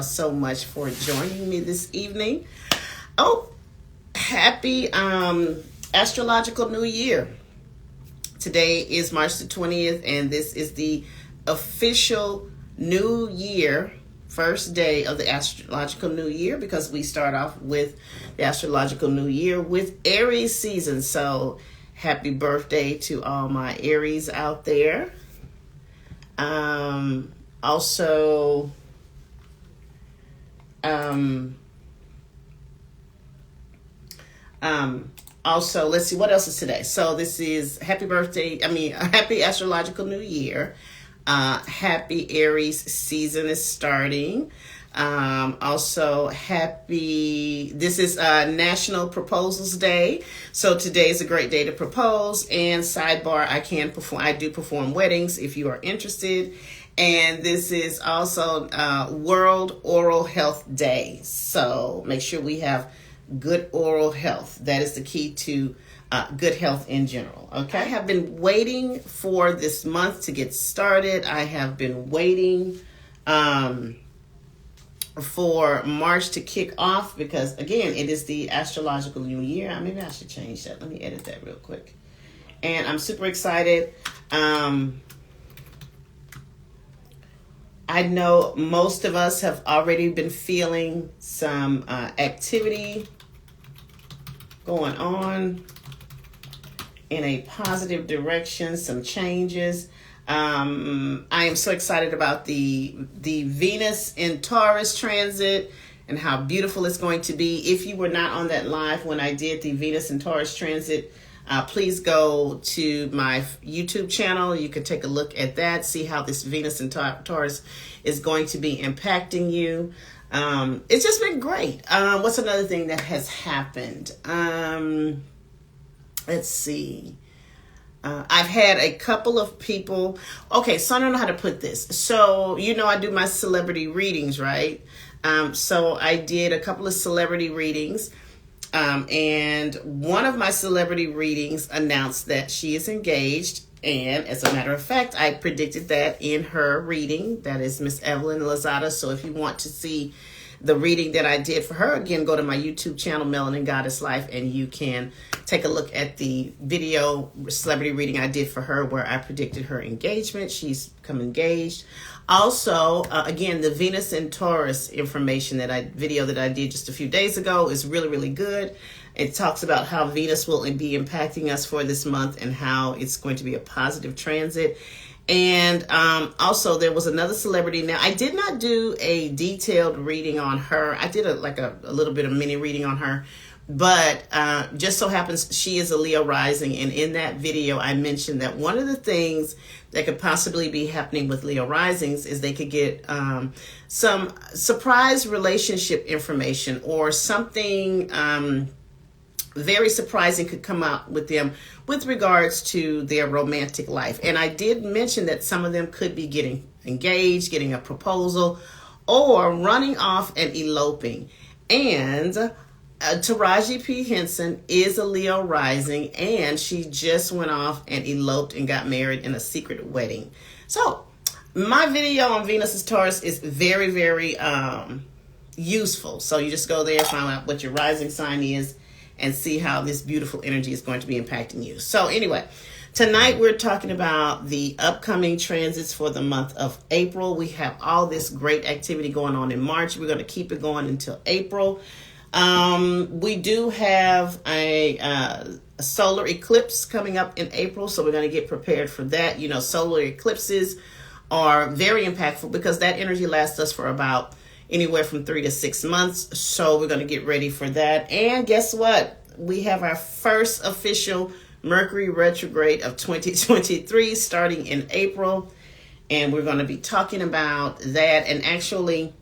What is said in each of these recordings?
So much for joining me this evening. Oh, happy astrological new year. Today is March the 20th, and this is the official new year, first day of the astrological new year, because we start off with the astrological new year with Aries season. So happy birthday to all my Aries out there. Also, let's see what else is today. So this is happy astrological new year. Happy Aries season is starting. This is National Proposals Day. So today is a great day to propose. And sidebar, I do perform weddings if you are interested. And this is also World Oral Health Day. So make sure we have good oral health. That is the key to good health in general. Okay. I have been waiting for this month to get started. I have been waiting for March to kick off because, again, it is the astrological new year. Maybe I should change that. Let me edit that real quick. And I'm super excited. I know most of us have already been feeling some activity going on in a positive direction, some changes. I am so excited about the Venus in Taurus transit and how beautiful it's going to be. If you were not on that live when I did the Venus in Taurus transit, please go to my YouTube channel. You can take a look at that, see how this Venus in Taurus is going to be impacting you. It's just been great. What's another thing that has happened? Let's see. I've had a couple of people. Okay, so I don't know how to put this. So, I do my celebrity readings, right? So I did a couple of celebrity readings. And one of my celebrity readings announced that she is engaged. And as a matter of fact, I predicted that in her reading. That is Miss Evelyn Lozada. So if you want to see the reading that I did for her, again, go to my YouTube channel, Melanin Goddess Life, and you can take a look at the video celebrity reading I did for her where I predicted her engagement. She's become engaged. Also, again, the Venus in Taurus video that I did just a few days ago is really, really good. It talks about how Venus will be impacting us for this month and how it's going to be a positive transit. And also there was another celebrity. Now, I did not do a detailed reading on her. I did a little bit of mini reading on her. But just so happens she is a Leo rising. And in that video, I mentioned that one of the things that could possibly be happening with Leo risings is they could get some surprise relationship information or something very surprising could come out with them with regards to their romantic life. And I did mention that some of them could be getting engaged, getting a proposal, or running off and eloping. And Taraji P. Henson is a Leo rising, and she just went off and eloped and got married in a secret wedding. So my video on Venus in Taurus is very, very useful. So you just go there, find out what your rising sign is, and see how this beautiful energy is going to be impacting you. So anyway, tonight we're talking about the upcoming transits for the month of April. We have all this great activity going on in March. We're going to keep it going until April. We do have a solar eclipse coming up in April, so we're going to get prepared for that. Solar eclipses are very impactful because that energy lasts us for about anywhere from 3 to 6 months. So we're going to get ready for that. And guess what? We have our first official Mercury retrograde of 2023 starting in April. And we're going to be talking about that. And actually,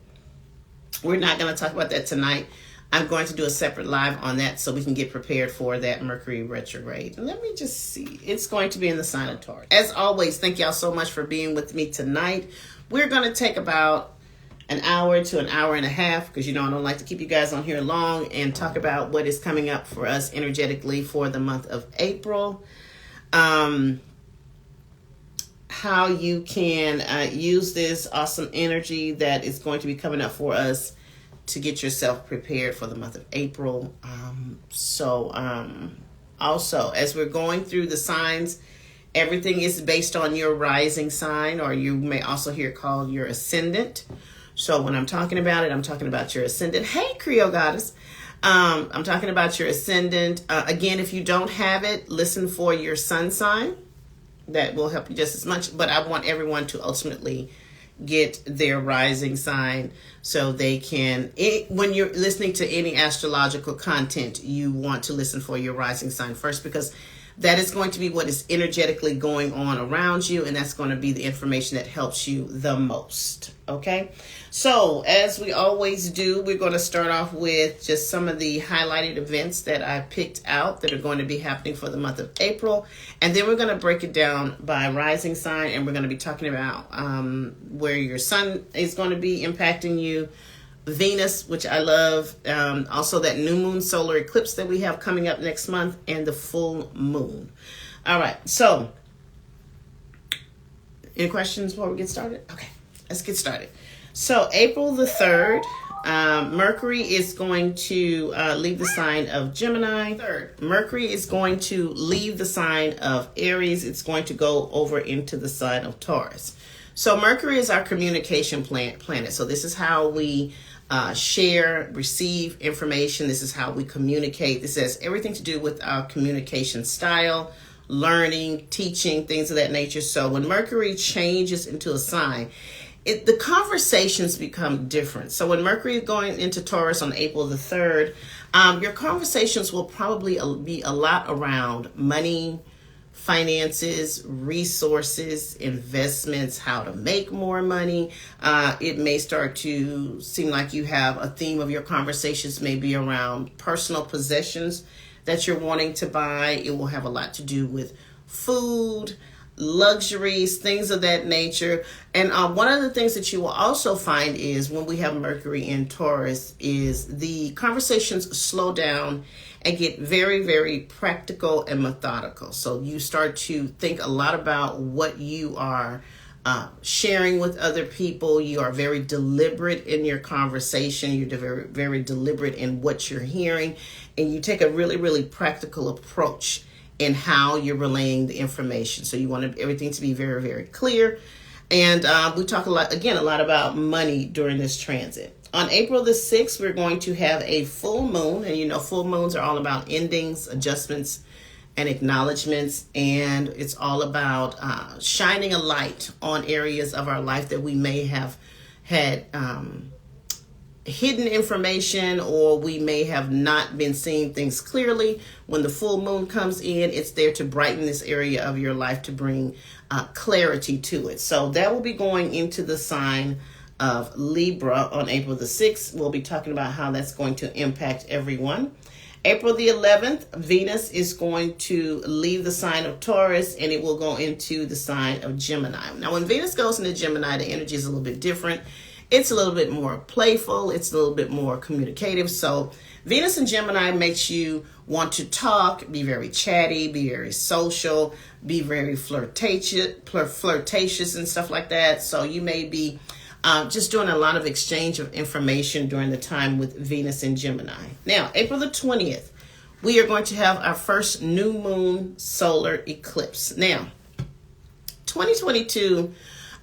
we're not going to talk about that tonight. I'm going to do a separate live on that so we can get prepared for that Mercury retrograde. And let me just see. It's going to be in the sign of Taurus. As always, thank y'all so much for being with me tonight. We're going to take about an hour to an hour and a half because, I don't like to keep you guys on here long and talk about what is coming up for us energetically for the month of April. how you can use this awesome energy that is going to be coming up for us to get yourself prepared for the month of April. Also, as we're going through the signs, everything is based on your rising sign, or you may also hear it called your ascendant. So when I'm talking about it, I'm talking about your ascendant. Hey, Creole Goddess. I'm talking about your ascendant. Again, if you don't have it, listen for your sun sign. That will help you just as much. But I want everyone to ultimately get their rising sign so they can, when you're listening to any astrological content, you want to listen for your rising sign first, because that is going to be what is energetically going on around you, and that's going to be the information that helps you the most. Okay, so as we always do, we're going to start off with just some of the highlighted events that I picked out that are going to be happening for the month of April, and then we're going to break it down by rising sign, and we're going to be talking about where your sun is going to be impacting you, Venus, which I love, also that new moon solar eclipse that we have coming up next month, and the full moon. All right, so any questions before we get started? Okay, let's get started. So April the 3rd, Mercury is going to leave the sign of Gemini. Mercury is going to leave the sign of Aries. It's going to go over into the sign of Taurus. So Mercury is our communication planet. So this is how we share, receive information. This is how we communicate. This has everything to do with our communication style, learning, teaching, things of that nature. So when Mercury changes into a sign, the conversations become different. So when Mercury is going into Taurus on April the 3rd, your conversations will probably be a lot around money, finances, resources, investments, how to make more money. It may start to seem like you have a theme of your conversations may be around personal possessions that you're wanting to buy. It will have a lot to do with food, luxuries, things of that nature. And one of the things that you will also find is when we have Mercury in Taurus is the conversations slow down and get very, very practical and methodical. So you start to think a lot about what you are sharing with other people. You are very deliberate in your conversation. You're very, very deliberate in what you're hearing. And you take a really, really practical approach in how you're relaying the information. So you want everything to be very, very clear. And we talk a lot about money during this transit. On April the 6th, we're going to have a full moon. And you know, full moons are all about endings, adjustments, and acknowledgments. And it's all about shining a light on areas of our life that we may have had hidden information, or we may have not been seeing things clearly. When the full moon comes in, it's there to brighten this area of your life, to bring clarity to it. So that will be going into the sign of Libra on April the 6th. We'll be talking about how that's going to impact everyone. April the 11th, Venus is going to leave the sign of Taurus, and it will go into the sign of Gemini. Now, when Venus goes into Gemini, the energy is a little bit different. It's a little bit more playful. It's a little bit more communicative. So Venus in Gemini makes you want to talk, be very chatty, be very social, be very flirtatious and stuff like that. So you may be just doing a lot of exchange of information during the time with Venus in Gemini. Now, April the 20th, we are going to have our first new moon solar eclipse. Now, 2022,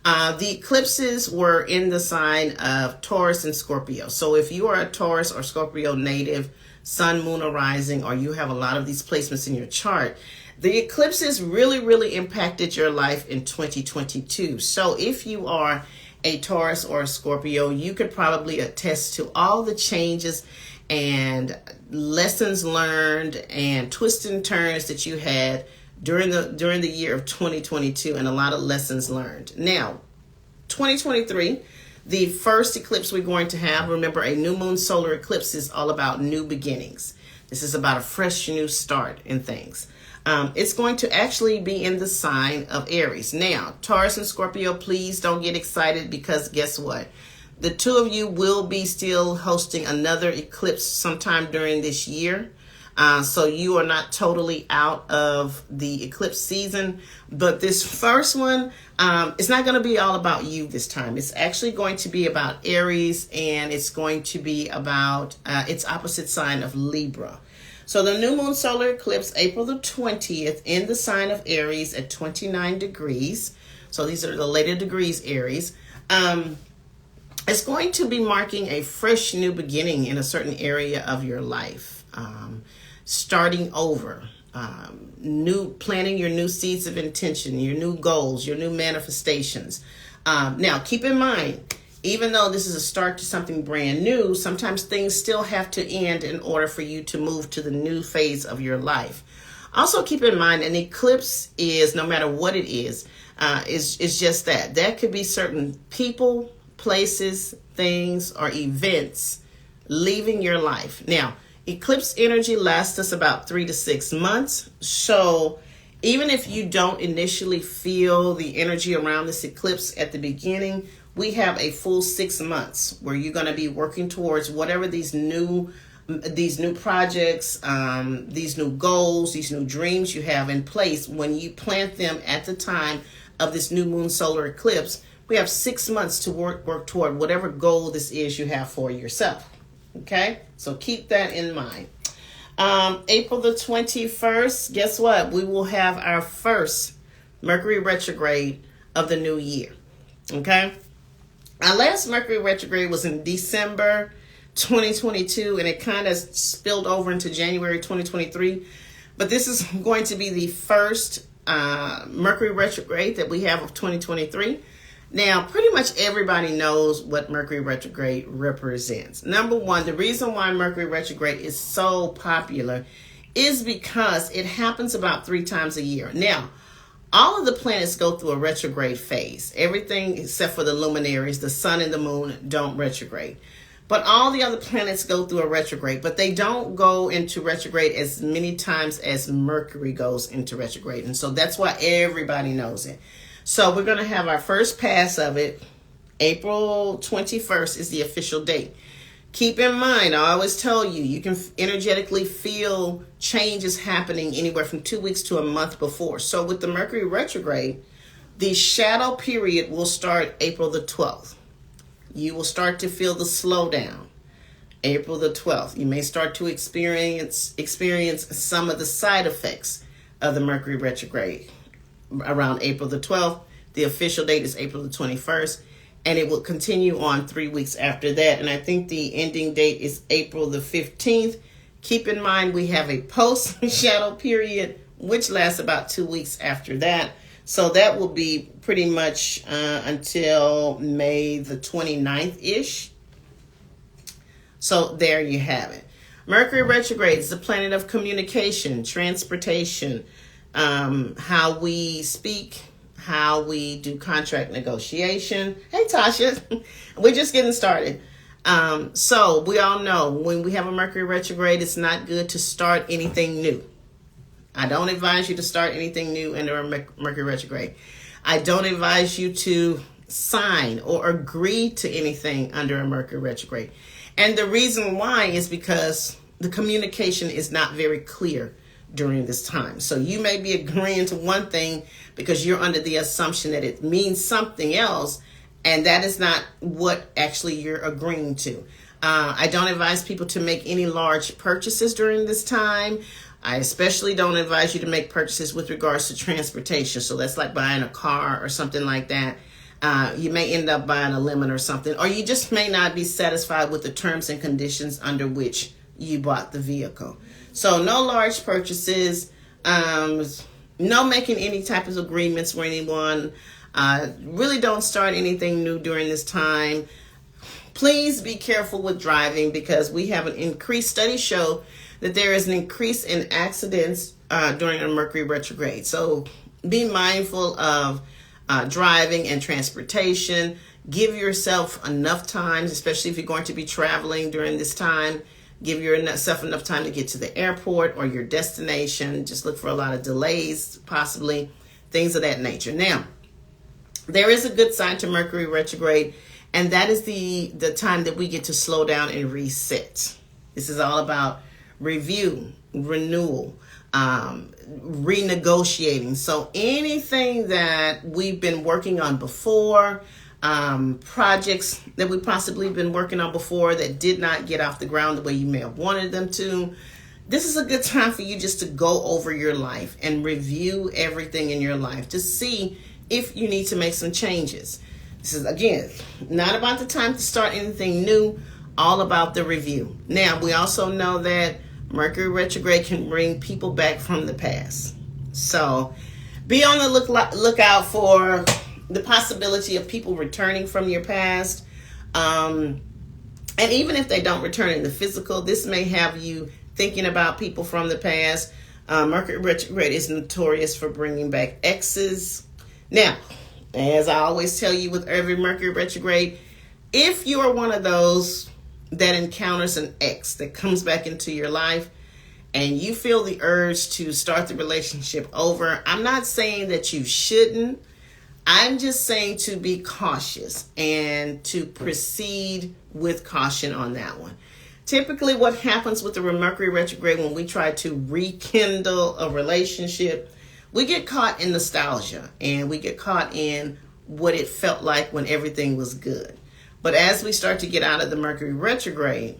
the eclipses were in the sign of Taurus and Scorpio. So if you are a Taurus or Scorpio native, sun, moon, or rising, or you have a lot of these placements in your chart, the eclipses really, really impacted your life in 2022. So if you are a Taurus or a Scorpio, you could probably attest to all the changes and lessons learned and twists and turns that you had during the year of 2022, and a lot of lessons learned. Now, 2023, the first eclipse we're going to have, remember, a new moon solar eclipse is all about new beginnings. This is about a fresh new start in things. It's going to actually be in the sign of Aries. Now, Taurus and Scorpio, please don't get excited, because guess what? The two of you will be still hosting another eclipse sometime during this year. So you are not totally out of the eclipse season. But this first one, it's not going to be all about you this time. It's actually going to be about Aries, and it's going to be about its opposite sign of Libra. So the new moon solar eclipse, April the 20th, in the sign of Aries at 29 degrees. So these are the later degrees, Aries. It's going to be marking a fresh new beginning in a certain area of your life. Starting over, planting your new seeds of intention, your new goals, your new manifestations. Now, keep in mind, even though this is a start to something brand new, sometimes things still have to end in order for you to move to the new phase of your life. Also, keep in mind, an eclipse is, no matter what it is just that. That could be certain people, places, things, or events leaving your life. Now, eclipse energy lasts us about 3 to 6 months. So even if you don't initially feel the energy around this eclipse at the beginning, we have a full 6 months where you're going to be working towards whatever these new projects, these new goals, these new dreams you have in place. When you plant them at the time of this new moon solar eclipse, we have 6 months to work toward whatever goal this is you have for yourself. Okay, so keep that in mind. April the 21st, guess what? We will have our first Mercury retrograde of the new year. Okay, our last Mercury retrograde was in December 2022, and it kind of spilled over into January 2023. But this is going to be the first Mercury retrograde that we have of 2023. Now, pretty much everybody knows what Mercury retrograde represents. Number one, the reason why Mercury retrograde is so popular is because it happens about 3 times a year. Now, all of the planets go through a retrograde phase. Everything except for the luminaries, the sun and the moon, don't retrograde. But all the other planets go through a retrograde, but they don't go into retrograde as many times as Mercury goes into retrograde. And so that's why everybody knows it. So we're going to have our first pass of it. April 21st is the official date. Keep in mind, I always tell you, you can energetically feel changes happening anywhere from 2 weeks to a month before. So with the Mercury retrograde, the shadow period will start April the 12th. You will start to feel the slowdown. April the 12th. You may start to experience some of the side effects of the Mercury retrograde around April the 12th. The official date is April the 21st, and it will continue on 3 weeks after that. And I think the ending date is April the 15th. Keep in mind, we have a post-shadow period, which lasts about 2 weeks after that. So that will be pretty much until May the 29th-ish. So there you have it. Mercury retrograde is the planet of communication, transportation, how we speak, how we do contract negotiation. Hey, Tasha, we're just getting started. So we all know when we have a Mercury retrograde, it's not good to start anything new. I don't advise you to start anything new under a Mercury retrograde. I don't advise you to sign or agree to anything under a Mercury retrograde. And the reason why is because the communication is not very clear during this time. So you may be agreeing to one thing because you're under the assumption that it means something else, and that is not what actually you're agreeing to. I don't advise people to make any large purchases during this time. I especially don't advise you to make purchases with regards to transportation. So that's like buying a car or something like that. You may end up buying a lemon or something, or you just may not be satisfied with the terms and conditions under which you bought the vehicle. So no large purchases, no making any type of agreements with anyone. Really don't start anything new during this time. Please be careful with driving because we have an increased studies show that there is an increase in accidents during a Mercury retrograde. So be mindful of driving and transportation. Give yourself enough time, especially if you're going to be traveling during this time. Give yourself enough time to get to the airport or your destination. Just look for a lot of delays, possibly, things of that nature. Now, there is a good side to Mercury retrograde, and that is the time that we get to slow down and reset. This is all about review, renewal, renegotiating. So anything that we've been working on before, projects that we possibly been working on before that did not get off the ground the way you may have wanted them to, this is a good time for you just to go over your life and review everything in your life to see if you need to make some changes. This is, again, not about the time to start anything new, all about the review. Now, we also know that Mercury retrograde can bring people back from the past. So be on the lookout for the possibility of people returning from your past. And even if they don't return in the physical, this may have you thinking about people from the past. Mercury retrograde is notorious for bringing back exes. Now, as I always tell you with every Mercury retrograde, if you are one of those that encounters an ex that comes back into your life and you feel the urge to start the relationship over, I'm not saying that you shouldn't. I'm just saying to be cautious and to proceed with caution on that one. Typically what happens with the Mercury retrograde when we try to rekindle a relationship, we get caught in nostalgia and we get caught in what it felt like when everything was good. But as we start to get out of the Mercury retrograde,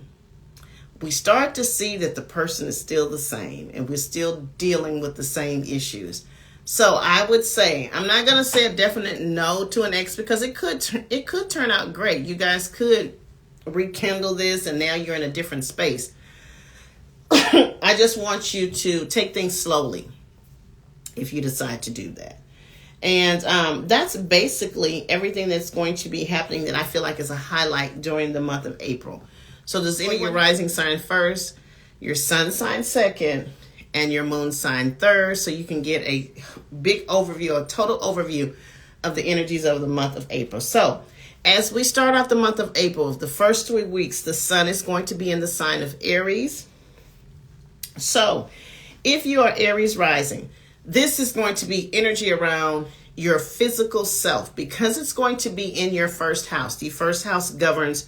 we start to see that the person is still the same and we're still dealing with the same issues. So I would say, I'm not going to say a definite no to an ex because it could turn out great. You guys could rekindle this and now you're in a different space. I just want you to take things slowly if you decide to do that. And that's basically everything that's going to be happening that I feel like is a highlight during the month of April. So does any of your rising sign first, your sun sign second, and your moon sign third, so you can get a big overview, a total overview of the energies of the month of April. So as we start off the month of April, the first 3 weeks, the sun is going to be in the sign of Aries. So if you are Aries rising, this is going to be energy around your physical self because it's going to be in your first house. The first house governs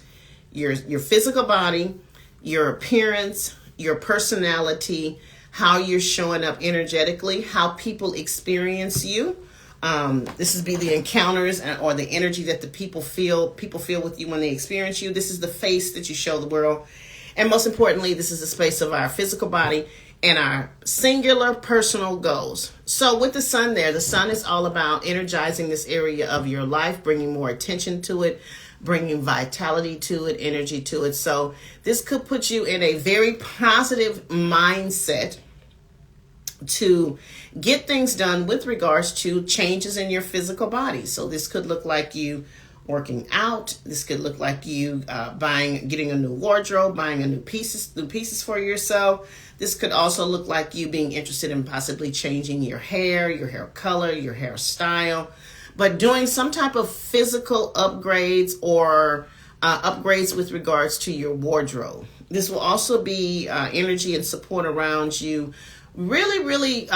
your physical body, your appearance, your personality, how you're showing up energetically, how people experience you. This is be the encounters or the energy that the people feel with you when they experience you. This is the face that you show the world. And most importantly, this is the space of our physical body and our singular personal goals. So with the sun there, the sun is all about energizing this area of your life, bringing more attention to it, bringing vitality to it, energy to it. So this could put you in a very positive mindset to get things done with regards to changes in your physical body. So this could look like you working out. This could look like you getting a new wardrobe, buying new pieces for yourself. This could also look like you being interested in possibly changing your hair color, your hairstyle, but doing some type of physical upgrades or upgrades with regards to your wardrobe. This will also be energy and support around you, really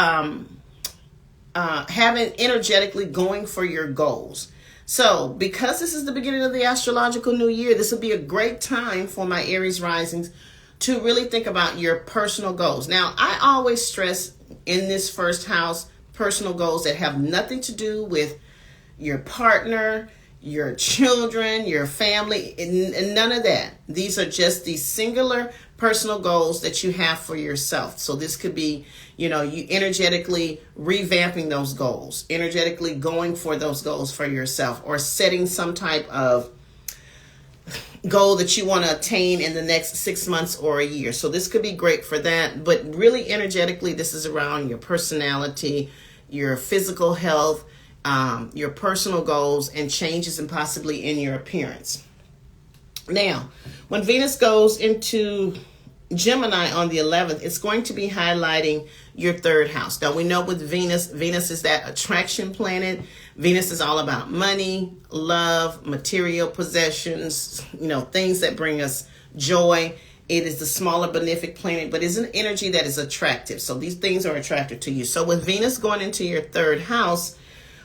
having energetically going for your goals. So because this is the beginning of the astrological new year, this will be a great time for my Aries risings to really think about your personal goals. Now, I always stress in this first house, personal goals that have nothing to do with your partner, your children, your family, and none of that. These are just the singular personal goals that you have for yourself. So this could be, you energetically revamping those goals, energetically going for those goals for yourself, or setting some type of goal that you want to attain in the next 6 months or a year. So this could be great for that. But really energetically, this is around your personality, your physical health, your personal goals, and changes and possibly in your appearance. Now, when Venus goes into Gemini on the 11th, it's going to be highlighting your third house. Now, we know with Venus is that attraction planet. Venus is all about money, love, material possessions, things that bring us joy. It is the smaller benefic planet, but it's an energy that is attractive. So these things are attractive to you. So with Venus going into your third house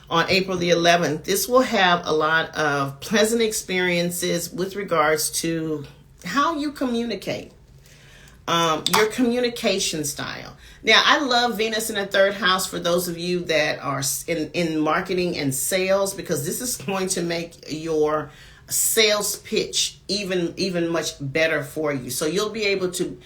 on April the 11th, this will have a lot of pleasant experiences with regards to how you communicate. Your communication style. Now, I love Venus in the third house for those of you that are in marketing and sales, because this is going to make your sales pitch even much better for you. So you'll be able to,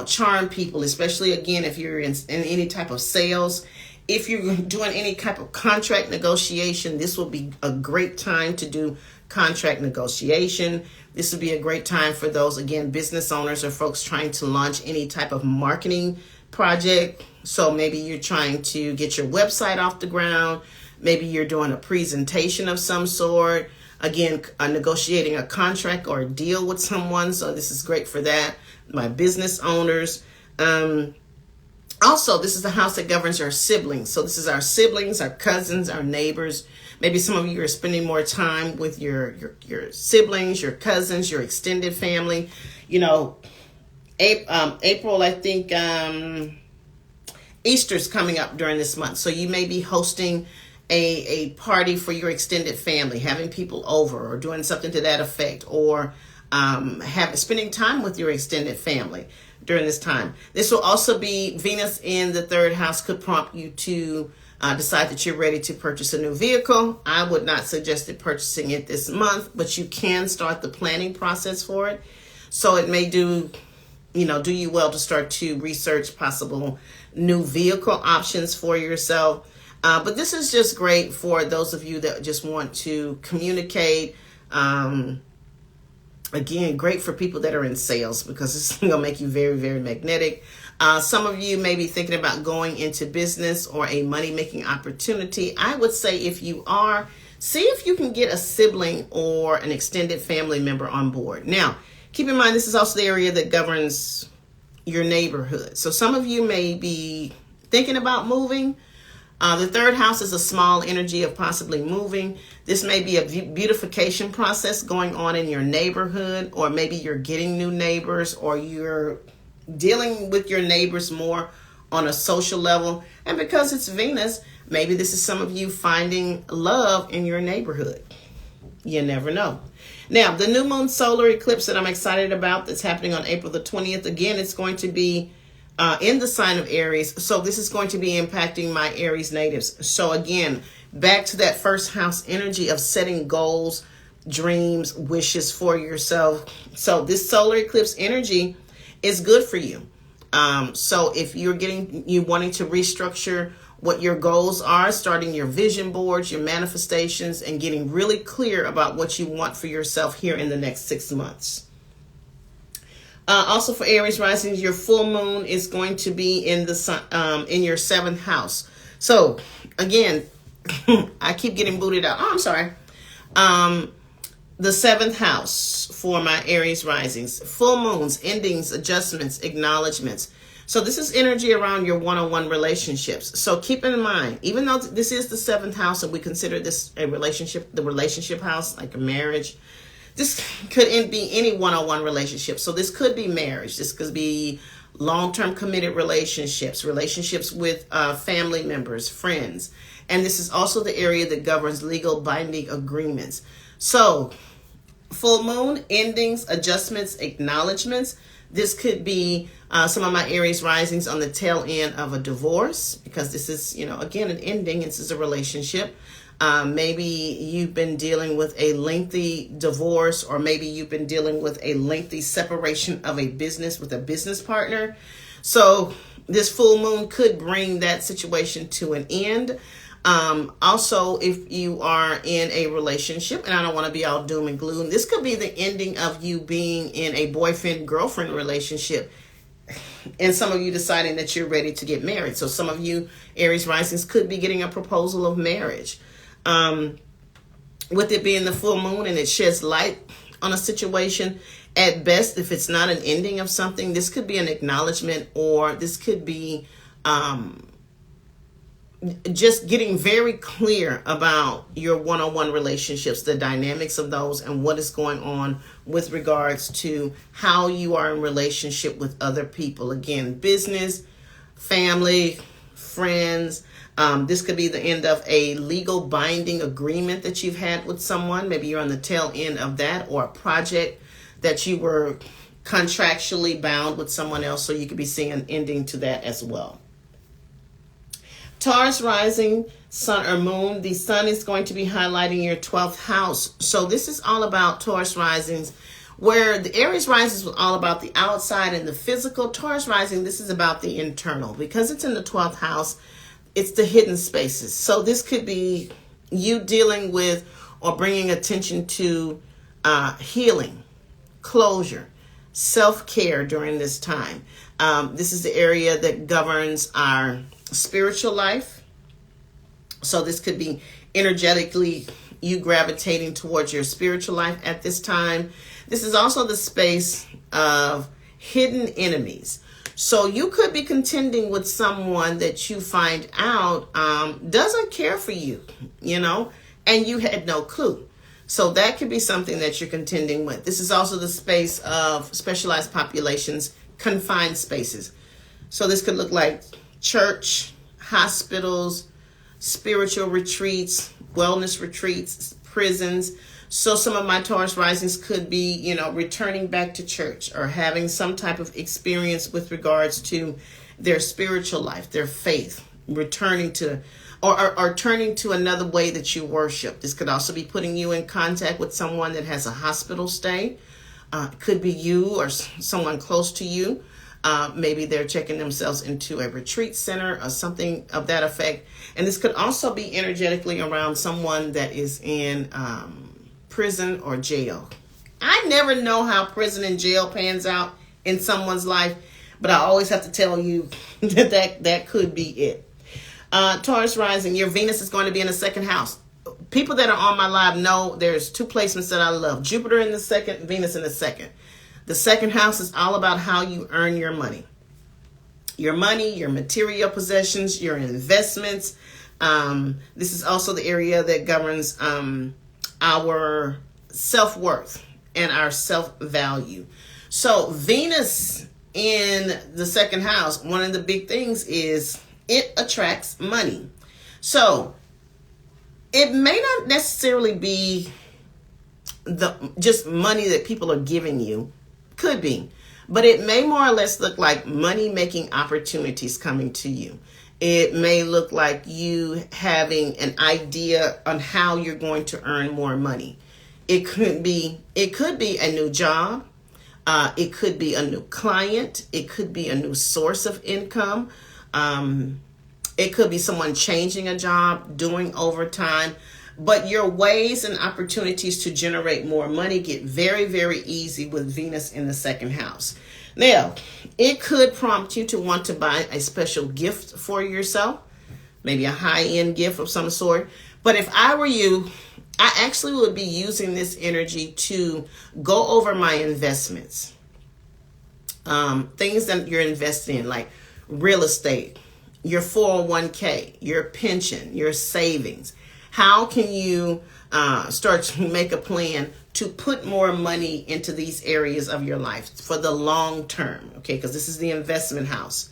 charm people, especially again if you're in any type of sales. If you're doing any type of contract negotiation, this will be a great time to do contract negotiation. This would be a great time for those, again, business owners or folks trying to launch any type of marketing project. So maybe you're trying to get your website off the ground. Maybe you're doing a presentation of some sort. Again, negotiating a contract or a deal with someone. So this is great for that. My business owners. Also, this is the house that governs our siblings. So this is our siblings, our cousins, our neighbors. Maybe some of you are spending more time with your siblings, your cousins, your extended family. April, I think Easter's coming up during this month. So you may be hosting a party for your extended family, having people over or doing something to that effect, or spending time with your extended family during this time. This will also be Venus in the third house could prompt you to decide that you're ready to purchase a new vehicle. I would not suggest purchasing it this month, but you can start the planning process for it. So it may do you well to start to research possible new vehicle options for yourself. But this is just great for those of you that just want to communicate. Again, great for people that are in sales, because it's going to make you very, very magnetic. Some of you may be thinking about going into business or a money-making opportunity. I would say if you are, see if you can get a sibling or an extended family member on board. Now, keep in mind, this is also the area that governs your neighborhood. So some of you may be thinking about moving. The third house is a small energy of possibly moving. This may be a beautification process going on in your neighborhood, or maybe you're getting new neighbors, or you're dealing with your neighbors more on a social level. And because it's Venus, maybe this is some of you finding love in your neighborhood. You never know. Now, the new moon solar eclipse that I'm excited about that's happening on April the 20th, again, it's going to be in the sign of Aries. So this is going to be impacting my Aries natives. So again, back to that first house energy of setting goals, dreams, wishes for yourself. So this solar eclipse energy is good for you. So if you wanting to restructure what your goals are, starting your vision boards, your manifestations, and getting really clear about what you want for yourself here in the next 6 months. Also for Aries risings, your full moon is going to be in the sun, in your 7th house. So again, I keep getting booted out. Oh, I'm sorry. The 7th house for my Aries risings, full moons, endings, adjustments, acknowledgments. So this is energy around your one-on-one relationships. So keep in mind, even though this is the 7th house and we consider this a relationship, the relationship house, like a marriage, this could be any one-on-one relationship. So this could be marriage. This could be long-term committed relationships with family members, friends. And this is also the area that governs legal binding agreements. So full moon, endings, adjustments, acknowledgments. This could be some of my Aries risings on the tail end of a divorce, because this is, again, an ending. This is a relationship. Maybe you've been dealing with a lengthy divorce, or maybe you've been dealing with a lengthy separation of a business with a business partner. So this full moon could bring that situation to an end. Also, if you are in a relationship, and I don't want to be all doom and gloom, this could be the ending of you being in a boyfriend-girlfriend relationship, and some of you deciding that you're ready to get married. So some of you Aries risings could be getting a proposal of marriage. With it being the full moon and it sheds light on a situation, at best, if it's not an ending of something, this could be an acknowledgement, or this could be just getting very clear about your one-on-one relationships, the dynamics of those, and what is going on with regards to how you are in relationship with other people. Again, business, family, friends. This could be the end of a legal binding agreement that you've had with someone. Maybe you're on the tail end of that, or a project that you were contractually bound with someone else, so you could be seeing an ending to that as well. Taurus rising, sun or moon, the sun is going to be highlighting your 12th house. So this is all about Taurus risings, where the Aries rising was all about the outside and the physical. Taurus rising, this is about the internal. Because it's in the 12th house, it's the hidden spaces. So this could be you dealing with or bringing attention to healing, closure, self-care during this time. This is the area that governs our spiritual life. So this could be energetically you gravitating towards your spiritual life at this time. This is also the space of hidden enemies. So you could be contending with someone that you find out doesn't care for you, and you had no clue. So that could be something that you're contending with. This is also the space of specialized populations, confined spaces. So this could look like church, hospitals, spiritual retreats, wellness retreats, prisons. So some of my Taurus risings could be, returning back to church or having some type of experience with regards to their spiritual life, their faith, returning to or turning to another way that you worship. This could also be putting you in contact with someone that has a hospital stay. It could be you or someone close to you. Maybe they're checking themselves into a retreat center or something of that effect. And this could also be energetically around someone that is in prison or jail. I never know how prison and jail pans out in someone's life, but I always have to tell you that could be it. Taurus rising, your Venus is going to be in the second house. People that are on my live know there's two placements that I love. Jupiter in the second, Venus in the second. The second house is all about how you earn your money. Your money, your material possessions, your investments. This is also the area that governs our self-worth and our self-value. So Venus in the second house, one of the big things is it attracts money. So it may not necessarily be just money that people are giving you. Could be. But it may more or less look like money-making opportunities coming to you. It may look like you having an idea on how you're going to earn more money. It could be a new job. It could be a new client. It could be a new source of income. It could be someone changing a job, doing overtime. But your ways and opportunities to generate more money get very, very easy with Venus in the second house. Now, it could prompt you to want to buy a special gift for yourself, maybe a high-end gift of some sort. But if I were you, I actually would be using this energy to go over my investments. Things that you're investing in, like real estate, your 401k, your pension, your savings. How can you start to make a plan to put more money into these areas of your life for the long term? Okay, because this is the investment house.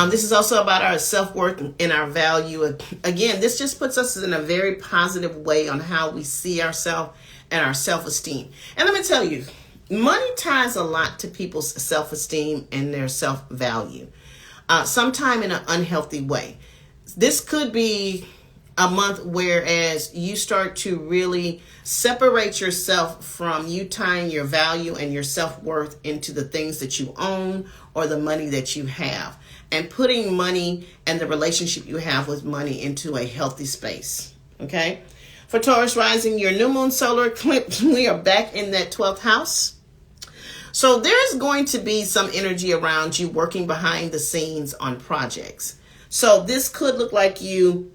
This is also about our self-worth and our value. Again, this just puts us in a very positive way on how we see ourselves and our self-esteem. And let me tell you, money ties a lot to people's self-esteem and their self-value, sometime in an unhealthy way. This could be a month whereas you start to really separate yourself from you tying your value and your self-worth into the things that you own or the money that you have, and putting money and the relationship you have with money into a healthy space. Okay. For Taurus rising, your new moon solar eclipse, we are back in that 12th house. So there's going to be some energy around you working behind the scenes on projects. So this could look like you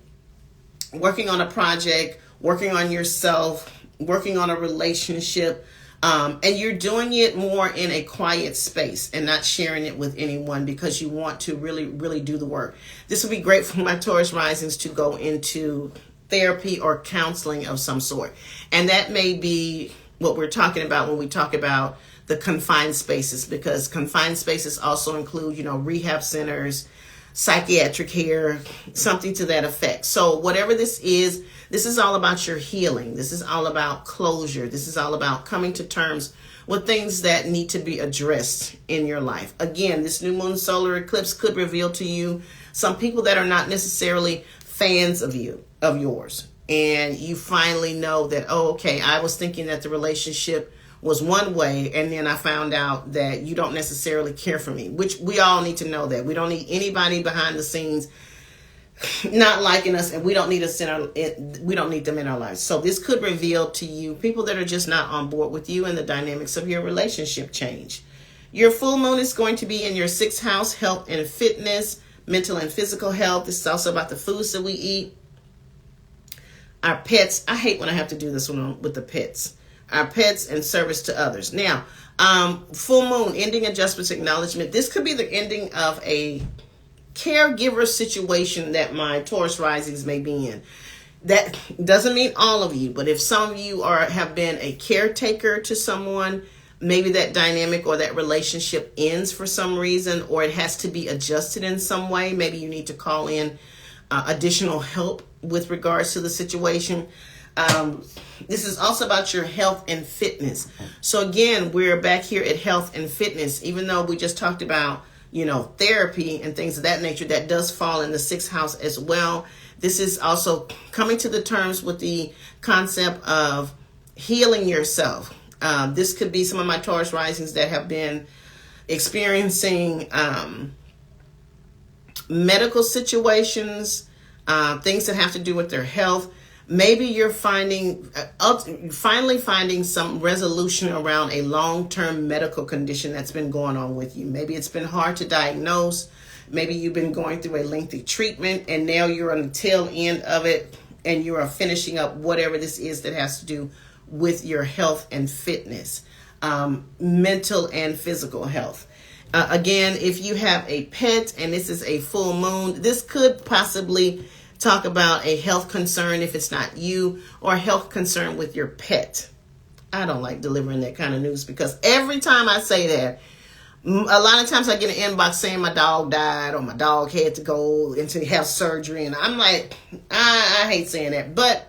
working on a project, working on yourself, working on a relationship, and you're doing it more in a quiet space and not sharing it with anyone because you want to really, really do the work. This would be great for my Taurus risings to go into therapy or counseling of some sort. And that may be what we're talking about when we talk about the confined spaces, because confined spaces also include, rehab centers, psychiatric care, something to that effect. So whatever this is all about your healing. This is all about closure. This is all about coming to terms with things that need to be addressed in your life. Again, this new moon solar eclipse could reveal to you some people that are not necessarily fans of yours. And you finally know that, oh, okay, I was thinking that the relationship was one way, and then I found out that you don't necessarily care for me, which we all need to know that. We don't need anybody behind the scenes not liking us, and we don't need them in our lives. So this could reveal to you people that are just not on board with you and the dynamics of your relationship change. Your full moon is going to be in your 6th house, health and fitness, mental and physical health. This is also about the foods that we eat. Our pets. I hate when I have to do this one with the pets. Our pets and service to others. Now, full moon, ending, adjustments, acknowledgement. This could be the ending of a caregiver situation that my Taurus risings may be in. That doesn't mean all of you, but if some of you have been a caretaker to someone, maybe that dynamic or that relationship ends for some reason, or it has to be adjusted in some way. Maybe you need to call in additional help with regards to the situation. This is also about your health and fitness. So again, we're back here at health and fitness, even though we just talked about, therapy and things of that nature. That does fall in the 6th house as well. This is also coming to the terms with the concept of healing yourself. This could be some of my Taurus risings that have been experiencing medical situations, things that have to do with their health. Maybe you're finally finding some resolution around a long-term medical condition that's been going on with you. Maybe it's been hard to diagnose. Maybe you've been going through a lengthy treatment and now you're on the tail end of it and you are finishing up whatever this is that has to do with your health and fitness, mental and physical health. Again, if you have a pet and this is a full moon, this could possibly talk about a health concern if it's not you, or a health concern with your pet. I don't like delivering that kind of news because every time I say that, a lot of times I get an inbox saying my dog died or my dog had to go into have surgery, and I'm like, I hate saying that, but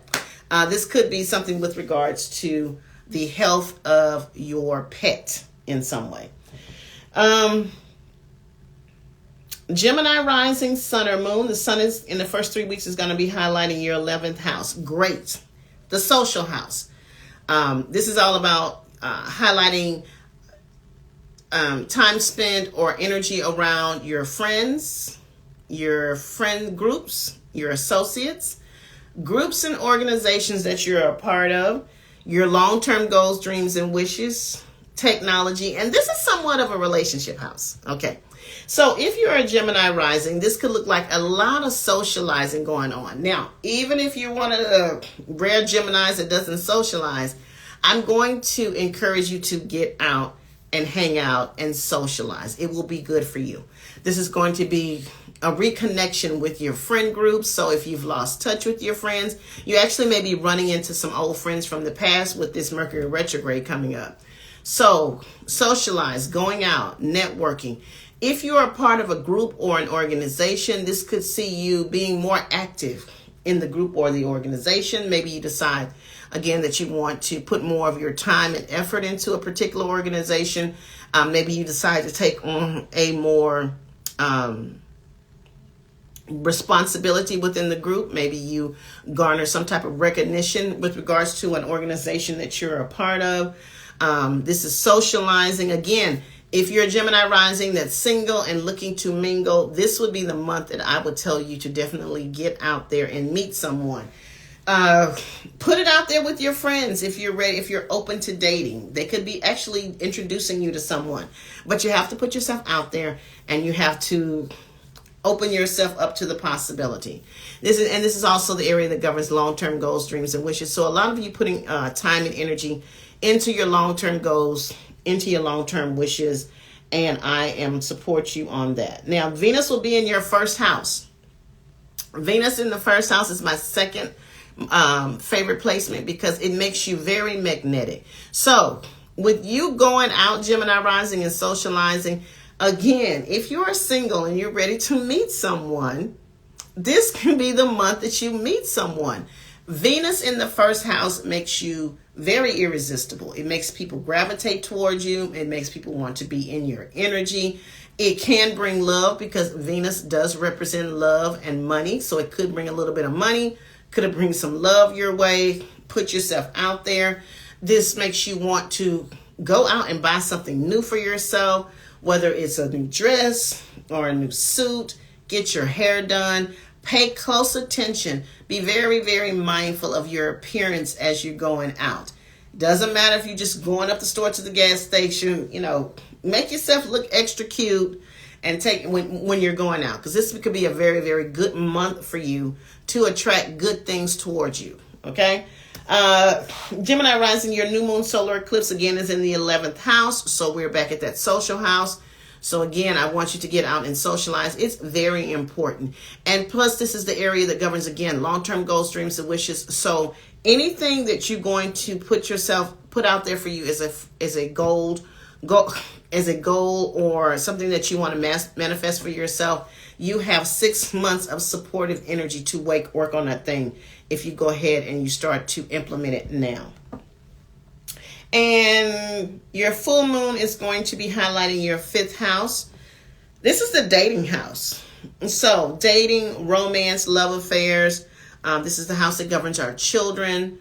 this could be something with regards to the health of your pet in some way. Gemini rising, sun or moon. The sun is in the first 3 weeks is going to be highlighting your 11th house. Great. The social house. This is all about highlighting time spent or energy around your friends, your friend groups, your associates, groups and organizations that you're a part of, your long-term goals, dreams, and wishes, technology, and this is somewhat of a relationship house. Okay. So if you're a Gemini rising, this could look like a lot of socializing going on. Now, even if you're one of the rare Geminis that doesn't socialize, I'm going to encourage you to get out and hang out and socialize. It will be good for you. This is going to be a reconnection with your friend group. So if you've lost touch with your friends, you actually may be running into some old friends from the past with this Mercury retrograde coming up. So socialize, going out, networking. If you're a part of a group or an organization, this could see you being more active in the group or the organization. Maybe you decide, again, that you want to put more of your time and effort into a particular organization. Maybe you decide to take on a more responsibility within the group. Maybe you garner some type of recognition with regards to an organization that you're a part of. This is socializing. Again, if you're a Gemini rising that's single and looking to mingle, this would be the month that I would tell you to definitely get out there and meet someone. Put it out there with your friends if you're ready, if you're open to dating. They could be actually introducing you to someone, but you have to put yourself out there and you have to open yourself up to the possibility. This is also the area that governs long-term goals, dreams, and wishes. So a lot of you putting time and energy into your long-term goals, into your long-term wishes, and I am support you on that. Now, Venus will be in your first house. Venus in the first house is my second favorite placement because it makes you very magnetic. So with you going out, Gemini rising, and socializing, again, if you're single and you're ready to meet someone, this can be the month that you meet someone. Venus in the first house makes you very irresistible. It makes people gravitate towards you. It makes people want to be in your energy. It can bring love because Venus does represent love and money. So it could bring a little bit of money, could bring some love your way, put yourself out there. This makes you want to go out and buy something new for yourself, whether it's a new dress or a new suit, get your hair done. Pay close attention. Be very, very mindful of your appearance as you're going out. Doesn't matter if you're just going up the store to the gas station, make yourself look extra cute and take when you're going out, because this could be a very, very good month for you to attract good things towards you. Okay. Gemini rising, your new moon solar eclipse again is in the 11th house. So we're back at that social house. So again, I want you to get out and socialize. It's very important. And plus, this is the area that governs, again, long-term goals, dreams, and wishes. So anything that you're going to put out there for you as a goal or something that you want to manifest for yourself, you have 6 months of supportive energy to work on that thing if you go ahead and you start to implement it now. And your full moon is going to be highlighting your 5th house. This is the dating house. So dating, romance, love affairs. This is the house that governs our children,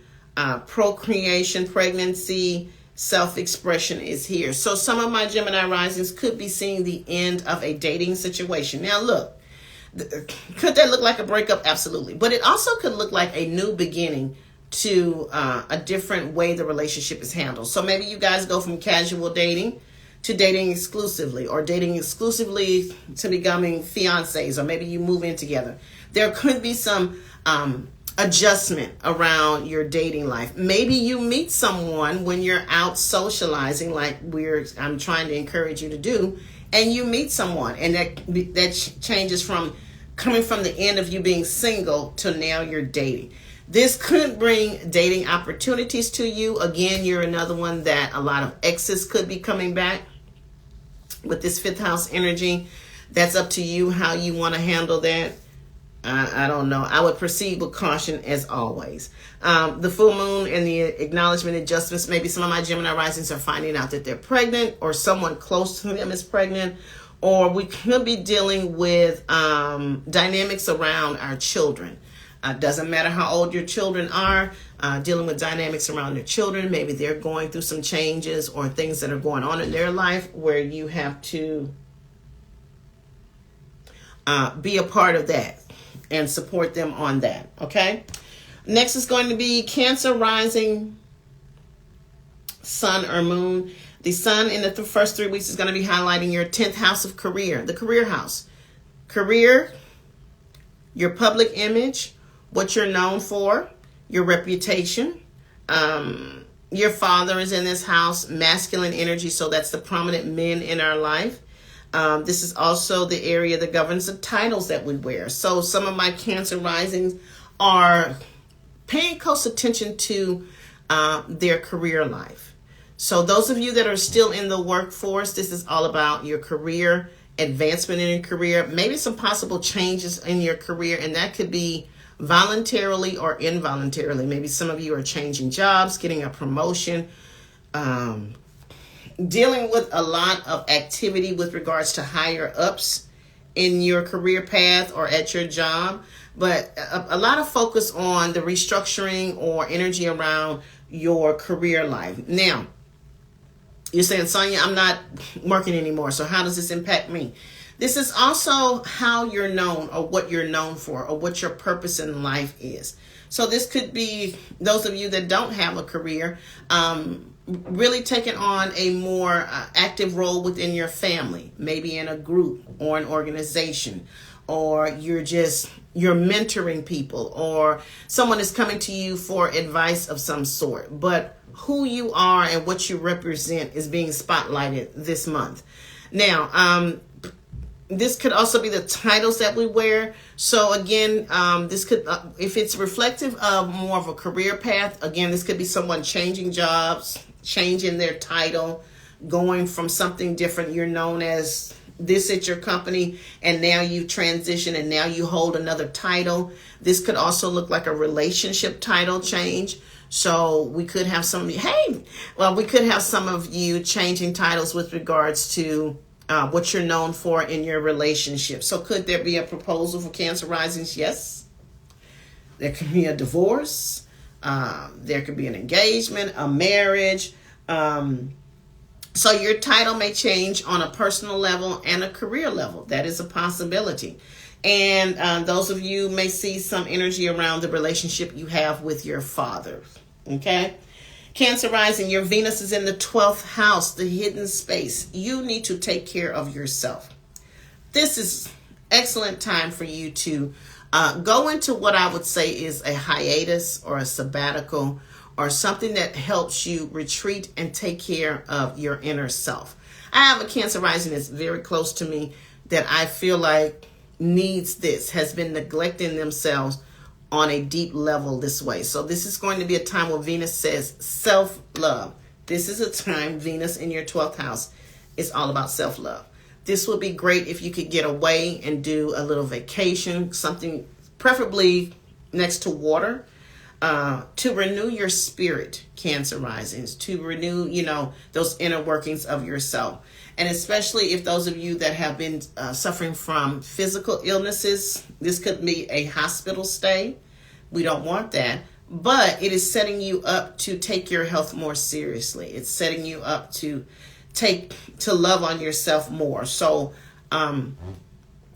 procreation, pregnancy, self-expression is here. So some of my Gemini risings could be seeing the end of a dating situation. Now look, could that look like a breakup? Absolutely. But it also could look like a new beginning to a different way the relationship is handled. So maybe you guys go from casual dating to dating exclusively, or dating exclusively to becoming fiancés, or maybe you move in together. There could be some adjustment around your dating life. Maybe you meet someone when you're out socializing, like I'm trying to encourage you to do, and you meet someone, and that changes from coming from the end of you being single to now you're dating. This could bring dating opportunities to you. Again, you're another one that a lot of exes could be coming back with this 5th house energy. That's up to you how you want to handle that. I don't know. I would proceed with caution as always. The full moon and the acknowledgement adjustments. Maybe some of my Gemini risings are finding out that they're pregnant, or someone close to them is pregnant, or we could be dealing with dynamics around our children. Doesn't matter how old your children are, dealing with dynamics around their children. Maybe they're going through some changes or things that are going on in their life where you have to be a part of that and support them on that. Okay. Next is going to be Cancer rising, sun or moon. The sun in the first 3 weeks is going to be highlighting your 10th house of career, the career house. Career, your public image, what you're known for, your reputation. Your father is in this house, masculine energy, so that's the prominent men in our life. This is also the area that governs the titles that we wear. So some of my Cancer risings are paying close attention to their career life. So those of you that are still in the workforce, this is all about your career, advancement in your career, maybe some possible changes in your career, and that could be voluntarily or involuntarily. Maybe some of you are changing jobs, getting a promotion, dealing with a lot of activity with regards to higher ups in your career path or at your job, but a lot of focus on the restructuring or energy around your career life. Now, you're saying, Sonia, I'm not working anymore, so how does this impact me? This is also how you're known, or what you're known for, or what your purpose in life is. So this could be those of you that don't have a career, really taking on a more active role within your family, maybe in a group or an organization, or you're mentoring people, or someone is coming to you for advice of some sort. But who you are and what you represent is being spotlighted this month. Now, this could also be the titles that we wear. So again, this could, if it's reflective of more of a career path, again, this could be someone changing jobs, changing their title, going from something different. You're known as this at your company and now you transition and now you hold another title. This could also look like a relationship title change. So we could have some of you, we could have some of you changing titles with regards to what you're known for in your relationship. So could there be a proposal for Cancer risings? Yes. There could be a divorce. There could be an engagement, a marriage. So your title may change on a personal level and a career level. That is a possibility. And those of you may see some energy around the relationship you have with your father. Okay? Cancer rising, your Venus is in the 12th house, the hidden space. You need to take care of yourself. This is excellent time for you to go into what I would say is a hiatus or a sabbatical or something that helps you retreat and take care of your inner self. I have a Cancer rising that's very close to me that I feel like needs this, has been neglecting themselves on a deep level this way. So this is going to be a time where Venus says self-love. This is a time, Venus in your 12th house, is all about self-love. This would be great if you could get away and do a little vacation, something preferably next to water, to renew your spirit, Cancer risings, to renew, those inner workings of yourself. And especially if those of you that have been suffering from physical illnesses, this could be a hospital stay. We don't want that. But it is setting you up to take your health more seriously. It's setting you up to love on yourself more. So,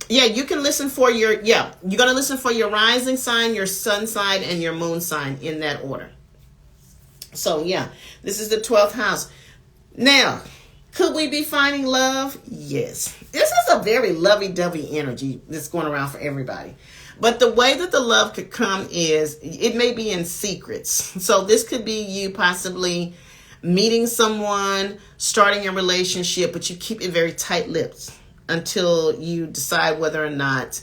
you can listen for you're going to listen for your rising sign, your sun sign, and your moon sign in that order. So, this is the 12th house. Now, could we be finding love? Yes. This is a very lovey-dovey energy that's going around for everybody. But the way that the love could come is, it may be in secrets. So this could be you possibly meeting someone, starting a relationship, but you keep it very tight-lipped until you decide whether or not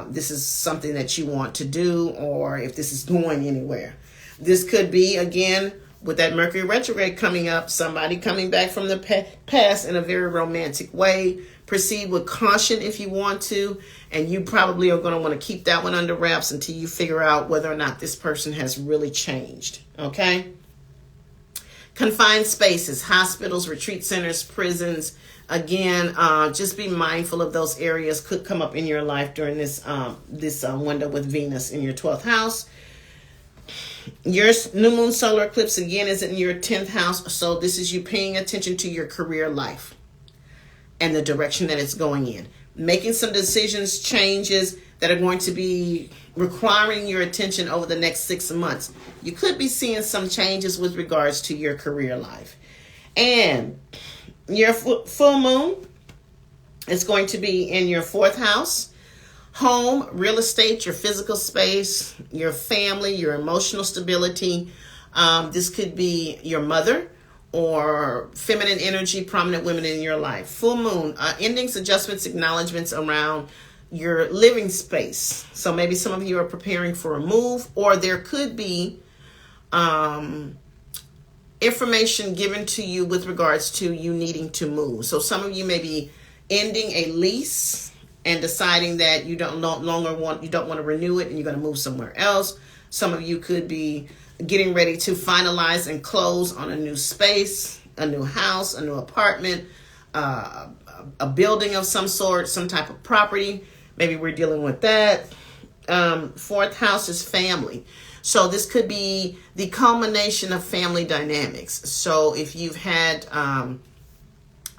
this is something that you want to do or if this is going anywhere. This could be, again, with that Mercury retrograde coming up, somebody coming back from the past in a very romantic way. Proceed with caution if you want to, and you probably are going to want to keep that one under wraps until you figure out whether or not this person has really changed, okay? Confined spaces, hospitals, retreat centers, prisons. Again, just be mindful of those areas could come up in your life during this window with Venus in your 12th house. Your new moon solar eclipse again is in your 10th house. So this is you paying attention to your career life and the direction that it's going in. Making some decisions, changes that are going to be requiring your attention over the next 6 months. You could be seeing some changes with regards to your career life. And your full moon is going to be in your 4th house. Home, real estate, your physical space, your family, your emotional stability. This could be your mother or feminine energy, prominent women in your life. Full moon, endings, adjustments, acknowledgments around your living space. So maybe some of you are preparing for a move, or there could be information given to you with regards to you needing to move. So some of you may be ending a lease and deciding that you don't want to renew it and you're going to move somewhere else. Some of you could be getting ready to finalize and close on a new space, a new house, a new apartment, a building of some sort, some type of property. Maybe we're dealing with that. 4th house is family. So this could be the culmination of family dynamics. So if you've had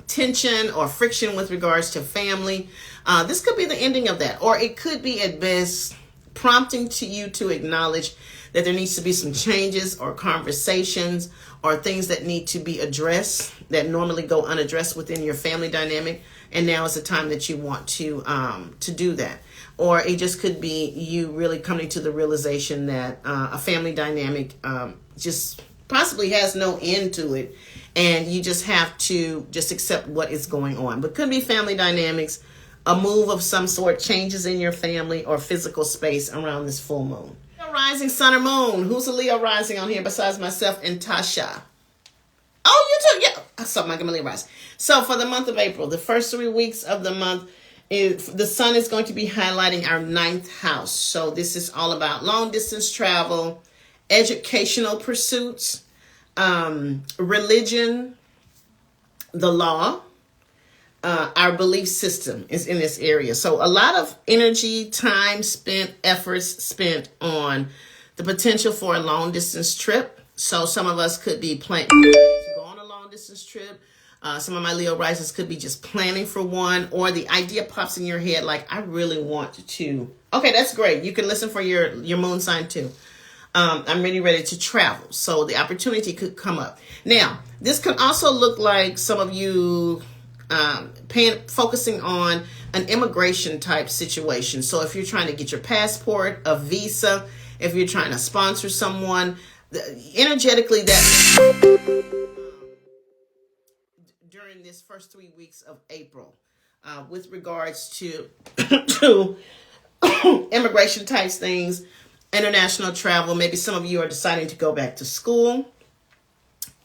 tension or friction with regards to family, this could be the ending of that. Or it could be at best prompting to you to acknowledge that there needs to be some changes or conversations or things that need to be addressed that normally go unaddressed within your family dynamic. And now is the time that you want to do that. Or it just could be you really coming to the realization that a family dynamic just possibly has no end to it. And you just have to just accept what is going on. But could be family dynamics, a move of some sort, changes in your family or physical space around this full moon. Leo rising, sun or moon. Who's a Leo rising on here besides myself and Tasha? Oh, you too. Yeah. So my Gamaliel rising. So for the month of April, the first 3 weeks of the month, the sun is going to be highlighting our ninth house. So this is all about long distance travel, educational pursuits, religion, the law. Our belief system is in this area. So a lot of energy, time spent, efforts spent on the potential for a long distance trip. So some of us could be planning to go on a long distance trip. Some of my Leo risers could be just planning for one, or the idea pops in your head like, I really want to. Okay, that's great. You can listen for your moon sign too. I'm really ready to travel. So the opportunity could come up. Now, this could also look like some of you focusing on an immigration type situation. So if you're trying to get your passport, a visa, if you're trying to sponsor someone, energetically that during this first 3 weeks of April, with regards to to immigration types things, international travel. Maybe some of you are deciding to go back to school.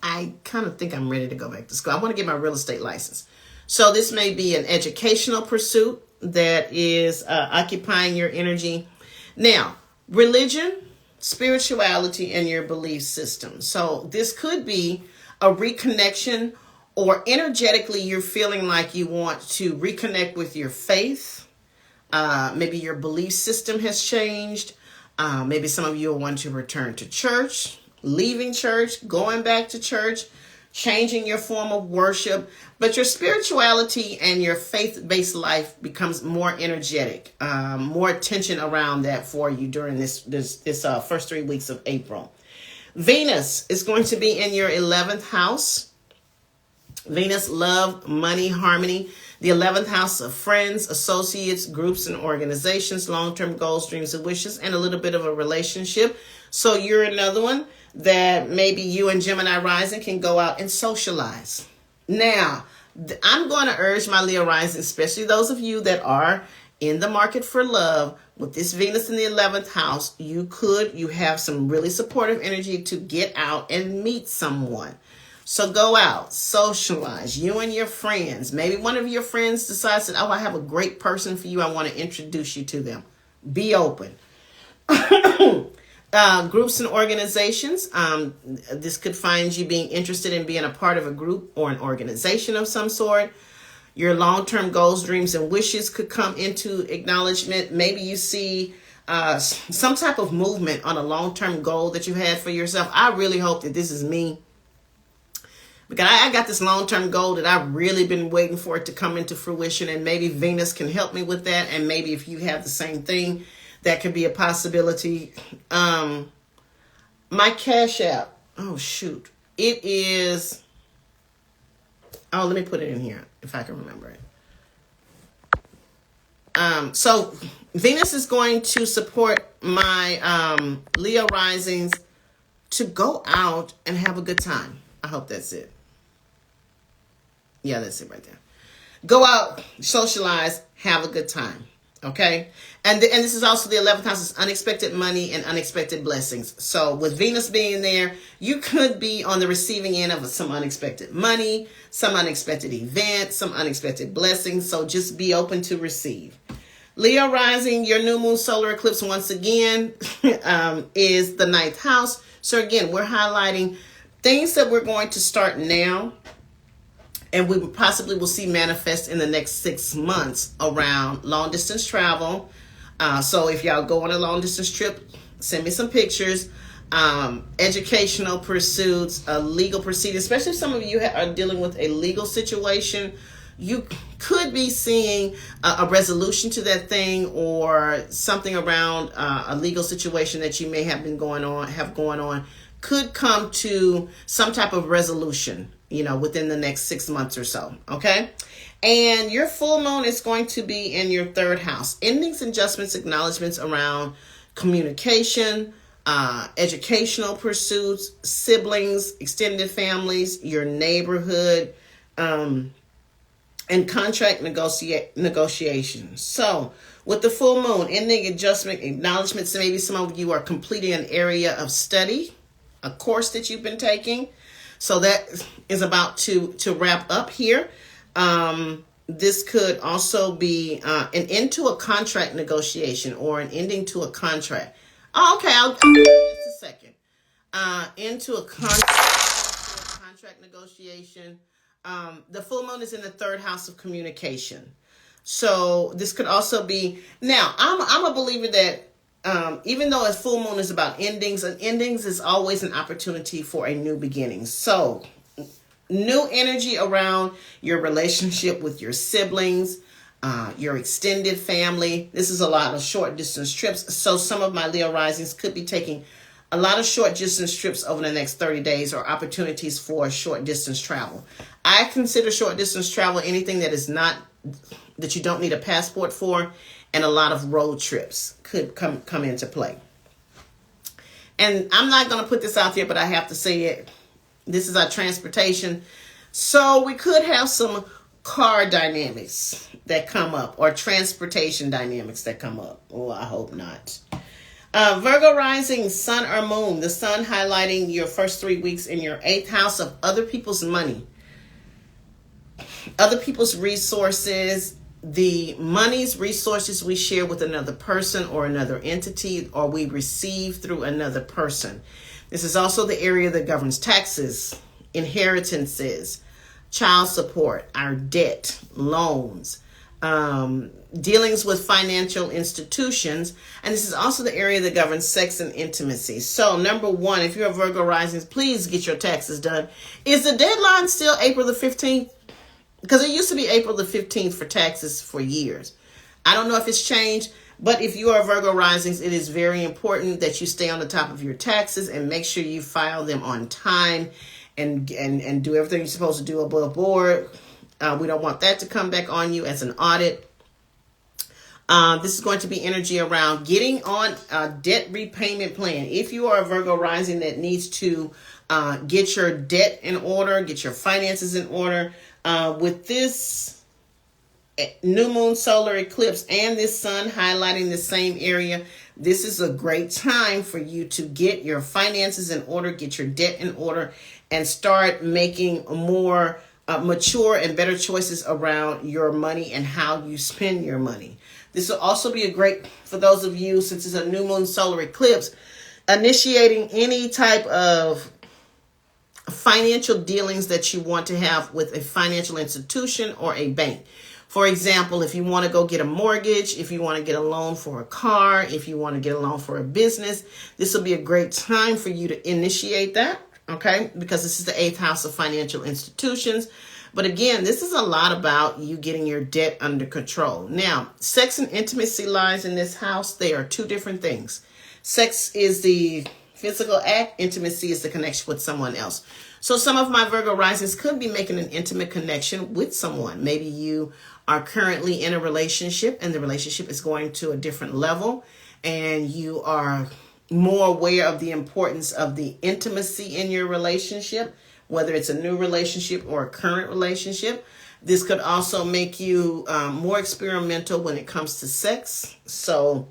I kind of think I'm ready to go back to school. I want to get my real estate license. So this may be an educational pursuit that is occupying your energy. Now, religion, spirituality, and your belief system. So this could be a reconnection, or energetically you're feeling like you want to reconnect with your faith. Maybe your belief system has changed. Maybe some of you will want to return to church, leaving church, going back to church, changing your form of worship. But your spirituality and your faith-based life becomes more energetic, more attention around that for you during this first 3 weeks of April. Venus is going to be in your 11th house. Venus, love, money, harmony. The 11th house of friends, associates, groups, and organizations, long-term goals, dreams, and wishes, and a little bit of a relationship. So you're another one that maybe you and Gemini rising can go out and socialize. Now, I'm going to urge my Leo rising, especially those of you that are in the market for love, with this Venus in the 11th house, you have some really supportive energy to get out and meet someone. So go out, socialize, you and your friends. Maybe one of your friends decides that, I have a great person for you. I want to introduce you to them. Be open. Groups and organizations. This could find you being interested in being a part of a group or an organization of some sort. Your long-term goals, dreams, and wishes could come into acknowledgement. Maybe you see some type of movement on a long-term goal that you had for yourself. I really hope that this is me, because I got this long-term goal that I've really been waiting for it to come into fruition, and maybe Venus can help me with that. And maybe if you have the same thing, that could be a possibility. My Cash App. Oh, shoot. It is. Oh, let me put it in here if I can remember it. So Venus is going to support my Leo risings to go out and have a good time. I hope that's it. Yeah, that's it right there. Go out, socialize, have a good time. Okay. And this is also the 11th house, is unexpected money and unexpected blessings. So with Venus being there, you could be on the receiving end of some unexpected money, some unexpected event, some unexpected blessings. So just be open to receive. Leo rising, your new moon solar eclipse once again is the 9th house. So again, we're highlighting things that we're going to start now, and we possibly will see manifest in the next 6 months around long distance travel. So if y'all go on a long distance trip, send me some pictures. Educational pursuits, legal proceedings, especially if some of you are dealing with a legal situation. You could be seeing a resolution to that thing, or something around a legal situation that you may have going on could come to some type of resolution, within the next 6 months or so. Okay. And your full moon is going to be in your 3rd house. Endings, adjustments, acknowledgments around communication, educational pursuits, siblings, extended families, your neighborhood, and contract negotiations. So with the full moon, ending, adjustment, acknowledgments, maybe some of you are completing an area of study, a course that you've been taking. So that is about to wrap up here. This could also be an end to a contract negotiation or an ending to a contract. Oh, okay, I'll give you just a second. Into a contract negotiation. The full moon is in the third house of communication. So this could also be, now I'm a believer that even though a full moon is about endings, and endings is always an opportunity for a new beginning. So new energy around your relationship with your siblings, your extended family. This is a lot of short distance trips. So some of my Leo risings could be taking a lot of short distance trips over the next 30 days or opportunities for short distance travel. I consider short distance travel anything that is not, that you don't need a passport for, and a lot of road trips could come into play. And I'm not going to put this out there, but I have to say it. This is our transportation. So we could have some car dynamics that come up, or transportation dynamics that come up. Oh, I hope not. Virgo rising, sun or moon. The sun highlighting your first 3 weeks in your 8th house of other people's money, other people's resources, the money's resources we share with another person or another entity, or we receive through another person. This is also the area that governs taxes, inheritances, child support, our debt, loans, dealings with financial institutions. And this is also the area that governs sex and intimacy. So number one, if you're a Virgo rising, please get your taxes done. Is the deadline still April the 15th? Because it used to be April the 15th for taxes for years. I don't know if it's changed, but if you are Virgo risings, it is very important that you stay on the top of your taxes and make sure you file them on time and do everything you're supposed to do above board. We don't want that to come back on you as an audit. This is going to be energy around getting on a debt repayment plan. If you are a Virgo rising that needs to get your debt in order, get your finances in order, with this new moon solar eclipse and this sun highlighting the same area, this is a great time for you to get your finances in order, get your debt in order, and start making more mature and better choices around your money and how you spend your money. This will also be a great, for those of you, since it's a new moon solar eclipse, initiating any type of financial dealings that you want to have with a financial institution or a bank. For example, if you want to go get a mortgage, if you want to get a loan for a car, if you want to get a loan for a business, this will be a great time for you to initiate that, okay? Because this is the 8th house of financial institutions. But again, this is a lot about you getting your debt under control. Now, sex and intimacy lies in this house. They are two different things. Sex is the physical act. Intimacy is the connection with someone else. So some of my Virgo risings could be making an intimate connection with someone. Maybe you are currently in a relationship and the relationship is going to a different level and you are more aware of the importance of the intimacy in your relationship, whether it's a new relationship or a current relationship. This could also make you more experimental when it comes to sex. So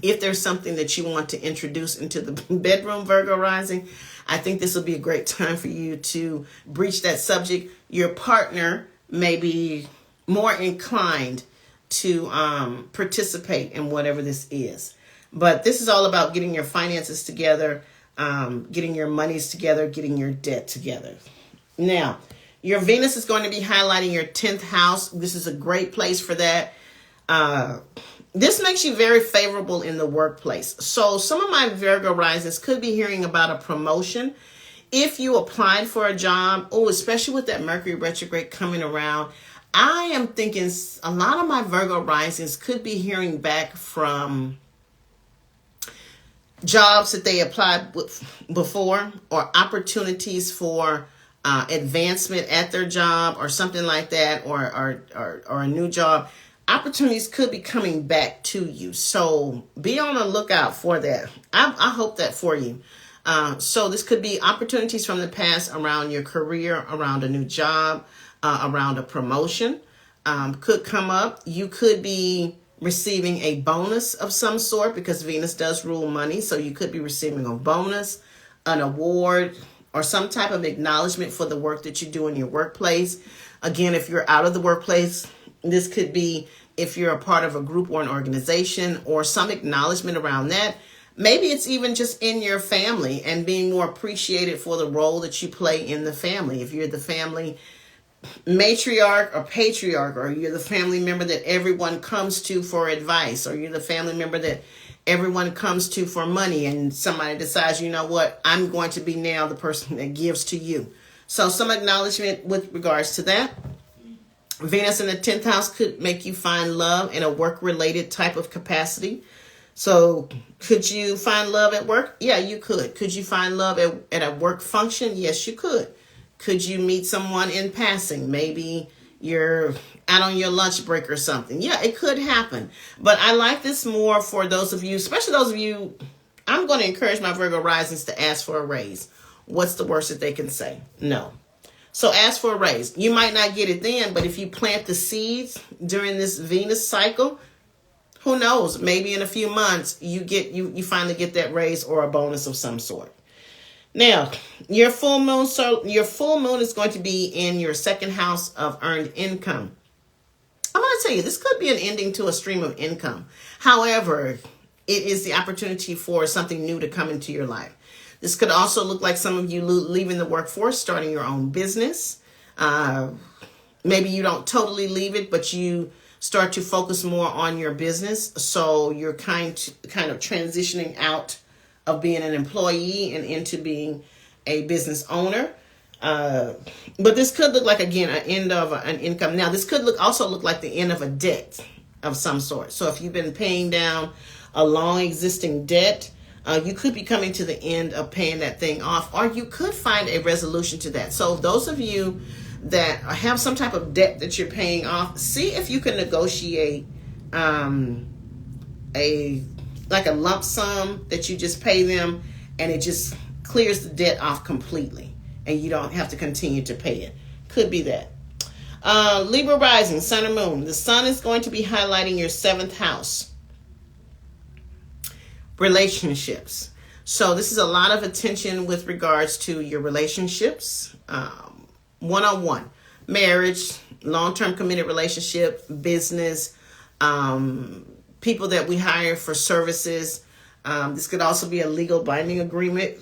if there's something that you want to introduce into the bedroom, Virgo rising, I think this will be a great time for you to breach that subject. Your partner may be more inclined to participate in whatever this is. But this is all about getting your finances together, getting your monies together, getting your debt together. Now, your Venus is going to be highlighting your 10th house. This is a great place for that. This makes you very favorable in the workplace. So some of my Virgo risings could be hearing about a promotion. If you applied for a job, especially with that Mercury retrograde coming around, I am thinking a lot of my Virgo risings could be hearing back from jobs that they applied before, or opportunities for advancement at their job or something like that, or a new job. Opportunities could be coming back to you. So be on the lookout for that. I hope that for you. So this could be opportunities from the past around your career, around a new job, around a promotion could come up. You could be receiving a bonus of some sort because Venus does rule money. So you could be receiving a bonus, an award, or some type of acknowledgement for the work that you do in your workplace. Again, if you're out of the workplace, this could be if you're a part of a group or an organization, or some acknowledgement around that. Maybe it's even just in your family and being more appreciated for the role that you play in the family. If you're the family matriarch or patriarch, or you're the family member that everyone comes to for advice, or you're the family member that everyone comes to for money, and somebody decides, you know what, I'm going to be now the person that gives to you. So some acknowledgement with regards to that. Venus in the 10th house could make you find love in a work-related type of capacity. So could you find love at work? Yeah, you could. Could you find love at a work function? Yes, you could. Could you meet someone in passing? Maybe you're out on your lunch break or something. Yeah, it could happen. But I like this more for those of you, especially those of you, I'm going to encourage my Virgo risings to ask for a raise. What's the worst that they can say? No. So ask for a raise. You might not get it then, but if you plant the seeds during this Venus cycle, who knows? Maybe in a few months you finally get that raise or a bonus of some sort. Now, your full moon is going to be in your second house of earned income. I'm going to tell you, this could be an ending to a stream of income. However, it is the opportunity for something new to come into your life. This could also look like some of you leaving the workforce, starting your own business. Maybe you don't totally leave it, but you start to focus more on your business. So you're kind of transitioning out of being an employee and into being a business owner. But this could look like, again, an end of an income. Now, this could also look like the end of a debt of some sort. So if you've been paying down a long existing debt, you could be coming to the end of paying that thing off, or you could find a resolution to that. So those of you that have some type of debt that you're paying off, see if you can negotiate a lump sum that you just pay them, and it just clears the debt off completely, and you don't have to continue to pay it. Could be that. Libra rising, sun and moon. The sun is going to be highlighting your 7th house. Relationships. So this is a lot of attention with regards to your relationships. One-on-one, marriage, long-term committed relationship, business, people that we hire for services. This could also be a legal binding agreement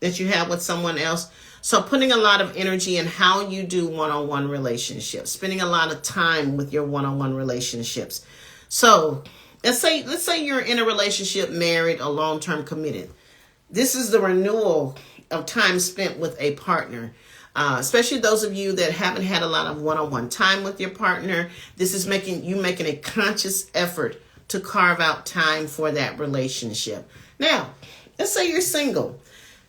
that you have with someone else. So putting a lot of energy in how you do one-on-one relationships, spending a lot of time with your one-on-one relationships. So let's say you're in a relationship, married, or long-term committed. This is the renewal of time spent with a partner. Especially those of you that haven't had a lot of one-on-one time with your partner. This is making a conscious effort to carve out time for that relationship. Now, let's say you're single.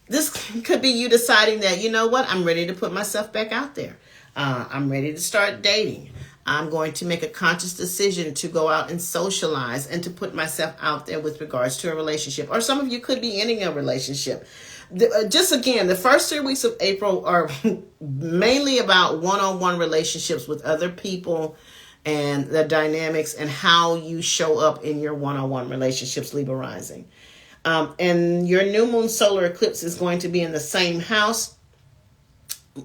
This could be you deciding that, you know what, I'm ready to put myself back out there. I'm ready to start dating. I'm going to make a conscious decision to go out and socialize and to put myself out there with regards to a relationship. Or some of you could be ending a relationship. Just again, the first 3 weeks of April are mainly about one-on-one relationships with other people and the dynamics and how you show up in your one-on-one relationships, Libra rising. And your new moon solar eclipse is going to be in the same house.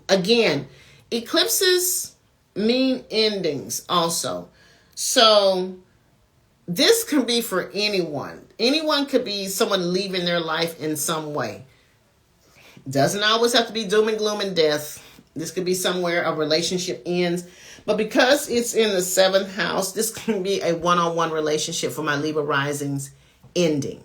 Again, eclipses mean endings also. So this can be for anyone. Anyone could be someone leaving their life in some way. Doesn't always have to be doom and gloom and death. This could be somewhere a relationship ends. But because it's in the 7th house, this can be a one-on-one relationship for my Libra risings ending.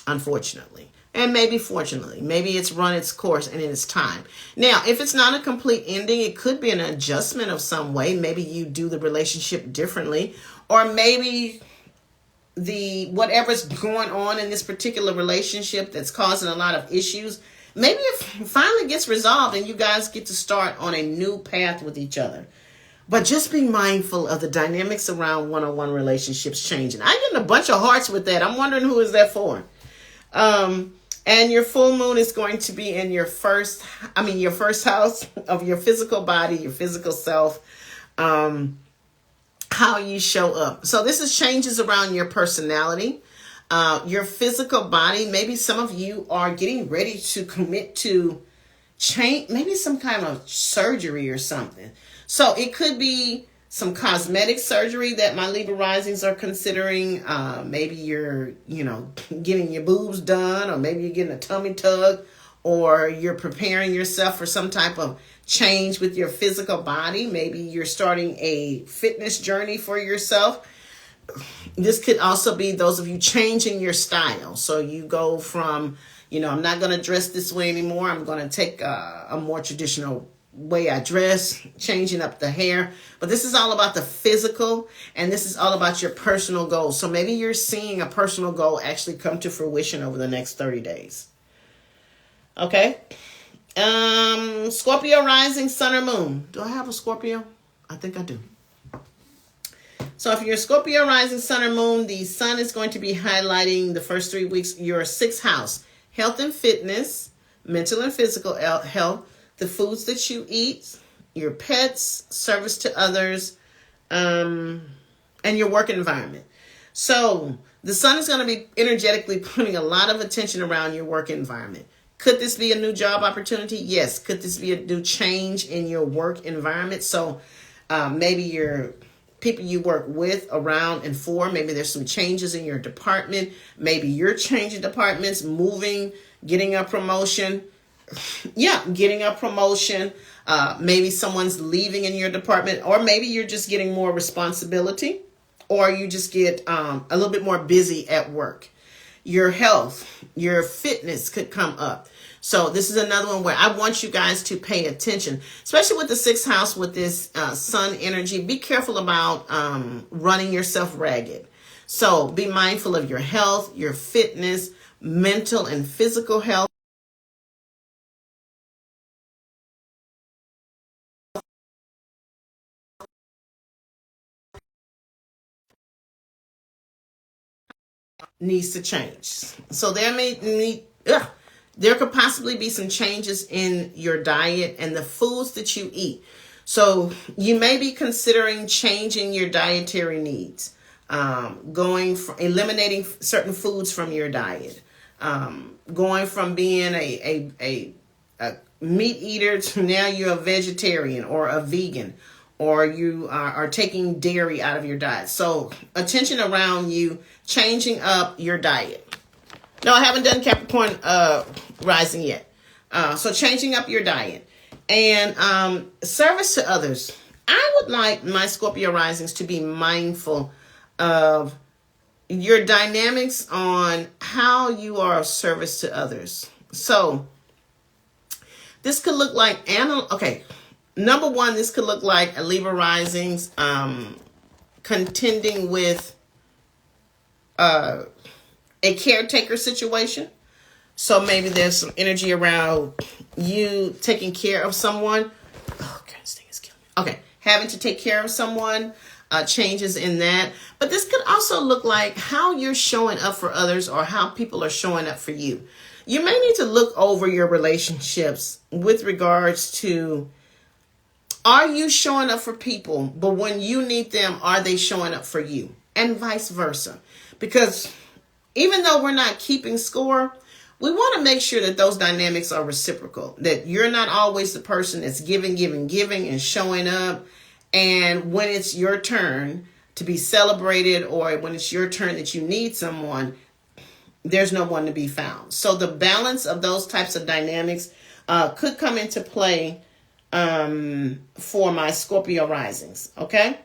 Unfortunately. And maybe fortunately. Maybe it's run its course and it's time. Now, if it's not a complete ending, it could be an adjustment of some way. Maybe you do the relationship differently. Or maybe whatever's going on in this particular relationship that's causing a lot of issues, maybe it finally gets resolved and you guys get to start on a new path with each other. But just be mindful of the dynamics around one-on-one relationships changing. I'm getting a bunch of hearts with that. I'm wondering who is that for. And your full moon is going to be in your first house of your physical body, your physical self, how you show up. So this is changes around your personality. Your physical body, maybe some of you are getting ready to commit to change, maybe some kind of surgery or something. So it could be some cosmetic surgery that my Libra risings are considering. Maybe you're, getting your boobs done, or maybe you're getting a tummy tuck, or you're preparing yourself for some type of change with your physical body. Maybe you're starting a fitness journey for yourself. This could also be those of you changing your style. So you go from, I'm not going to dress this way anymore. I'm going to take a more traditional way I dress, changing up the hair. But this is all about the physical, and this is all about your personal goals. So maybe you're seeing a personal goal actually come to fruition over the next 30 days. Okay. Scorpio rising, sun or moon. Do I have a Scorpio? I think I do. So if you're Scorpio rising, sun or moon, the sun is going to be highlighting the first 3 weeks, your 6th house, health and fitness, mental and physical health, the foods that you eat, your pets, service to others, and your work environment. So the sun is going to be energetically putting a lot of attention around your work environment. Could this be a new job opportunity? Yes. Could this be a new change in your work environment? So maybe your people you work with, around, and for, maybe there's some changes in your department. Maybe you're changing departments, moving, getting a promotion. Getting a promotion. Maybe someone's leaving in your department, or maybe you're just getting more responsibility, or you just get a little bit more busy at work. Your health, your fitness could come up. So this is another one where I want you guys to pay attention, especially with the 6th house, with this sun energy. Be careful about running yourself ragged. So be mindful of your health, your fitness, mental and physical health. Needs to change. So there could possibly be some changes in your diet and the foods that you eat. So you may be considering changing your dietary needs, eliminating certain foods from your diet, going from being a meat eater to now you're a vegetarian or a vegan, or you are taking dairy out of your diet. So attention around you changing up your diet. No, I haven't done Capricorn rising yet. So changing up your diet. And service to others. I would like my Scorpio risings to be mindful of your dynamics on how you are of service to others. So this could look like, number one, this could look like a Libra risings contending with a caretaker situation. So maybe there's some energy around you taking care of someone. Oh, God, this thing is killing me. Okay, having to take care of someone, changes in that. But this could also look like how you're showing up for others, or how people are showing up for you. You may need to look over your relationships with regards to, are you showing up for people, but when you need them, are they showing up for you? And vice versa. Because even though we're not keeping score, we want to make sure that those dynamics are reciprocal, that you're not always the person that's giving and showing up. And when it's your turn to be celebrated, or when it's your turn that you need someone, there's no one to be found. So the balance of those types of dynamics could come into play for my Scorpio risings. Okay.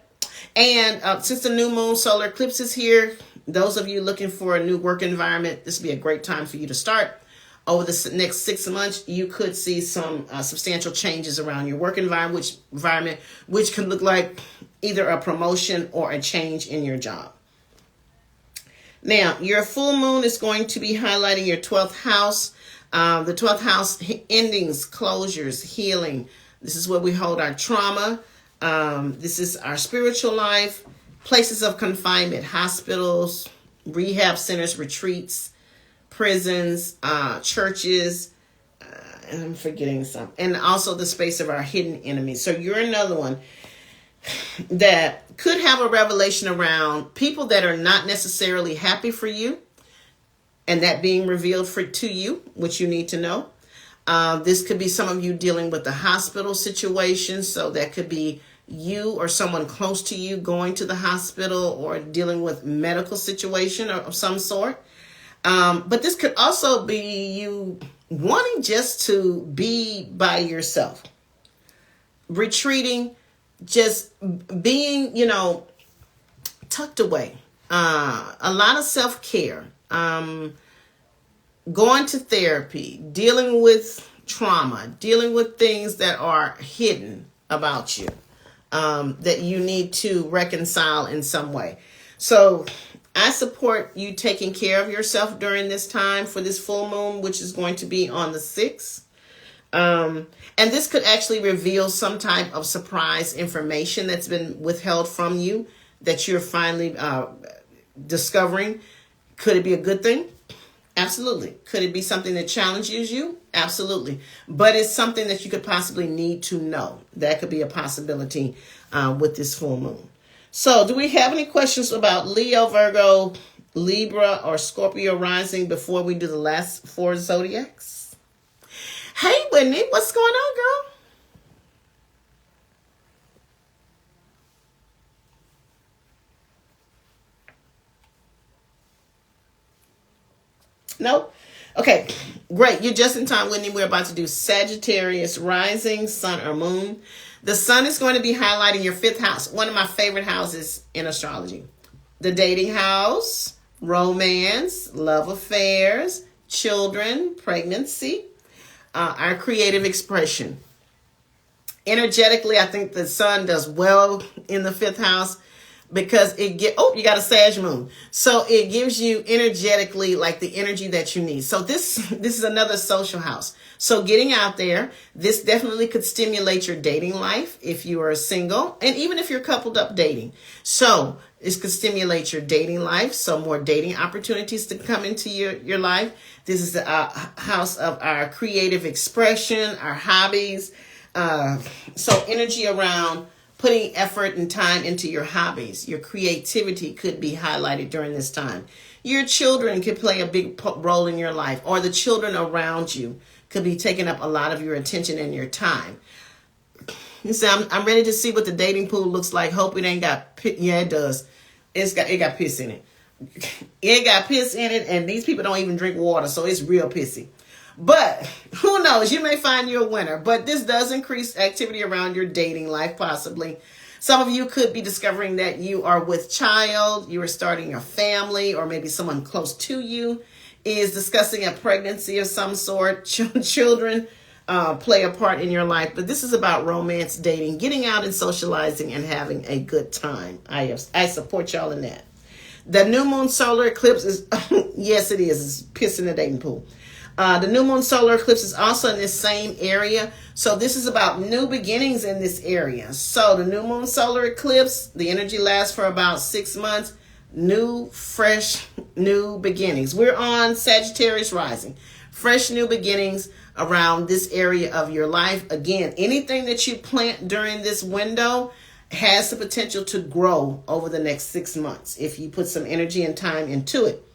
And since the new moon solar eclipse is here, those of you looking for a new work environment, this would be a great time for you to start. Over the next 6 months, you could see some substantial changes around your work environment, which can look like either a promotion or a change in your job. Now, your full moon is going to be highlighting your 12th house. The 12th house, endings, closures, healing. This is where we hold our trauma. This is our spiritual life, places of confinement, hospitals, rehab centers, retreats, prisons, churches, and I'm forgetting some. And also the space of our hidden enemies. So you're another one that could have a revelation around people that are not necessarily happy for you. and that being revealed to you, which you need to know. This could be some of you dealing with the hospital situation. So that could be you or someone close to you going to the hospital or dealing with medical situation of some sort. But this could also be you wanting just to be by yourself, retreating, just being, tucked away. A lot of self-care, going to therapy, dealing with trauma, dealing with things that are hidden about you, that you need to reconcile in some way. So I support you taking care of yourself during this time for this full moon, which is going to be on the 6th. And this could actually reveal some type of surprise information that's been withheld from you that you're finally discovering. Could it be a good thing? Absolutely. Could it be something that challenges you? Absolutely. But it's something that you could possibly need to know. That could be a possibility with this full moon. So do we have any questions about Leo, Virgo, Libra, or Scorpio rising before we do the last 4 zodiacs? Hey, Whitney, what's going on, girl? Nope. Okay, great. You're just in time, Whitney. We're about to do Sagittarius rising, sun or moon. The sun is going to be highlighting your 5th house, one of my favorite houses in astrology. The dating house, romance, love affairs, children, pregnancy, our creative expression. Energetically, I think the sun does well in the 5th house because you got a Sag moon. So it gives you energetically like the energy that you need. So this is another social house. So getting out there, this definitely could stimulate your dating life if you are single, and even if you're coupled up dating. So this could stimulate your dating life. So more dating opportunities to come into your life. This is the house of our creative expression, our hobbies. So energy around putting effort and time into your hobbies. Your creativity could be highlighted during this time. Your children could play a big role in your life, or the children around you could be taking up a lot of your attention and your time. You say, I'm ready to see what the dating pool looks like. Hope it ain't got, yeah, it does. It got piss in it. It got piss in it, and these people don't even drink water, so it's real pissy. But who knows? You may find you a winner. But this does increase activity around your dating life, possibly. Some of you could be discovering that you are with child, you are starting a family, or maybe someone close to you is discussing a pregnancy of some sort. Children play a part in your life. But this is about romance, dating, getting out and socializing and having a good time. I support y'all in that. The new moon solar eclipse is, yes, it is. It's pissing the dating pool. The new moon solar eclipse is also in this same area. So this is about new beginnings in this area. So the new moon solar eclipse, the energy lasts for about 6 months. New, fresh, new beginnings. We're on Sagittarius rising. Fresh new beginnings around this area of your life. Again, anything that you plant during this window has the potential to grow over the next 6 months if you put some energy and time into it.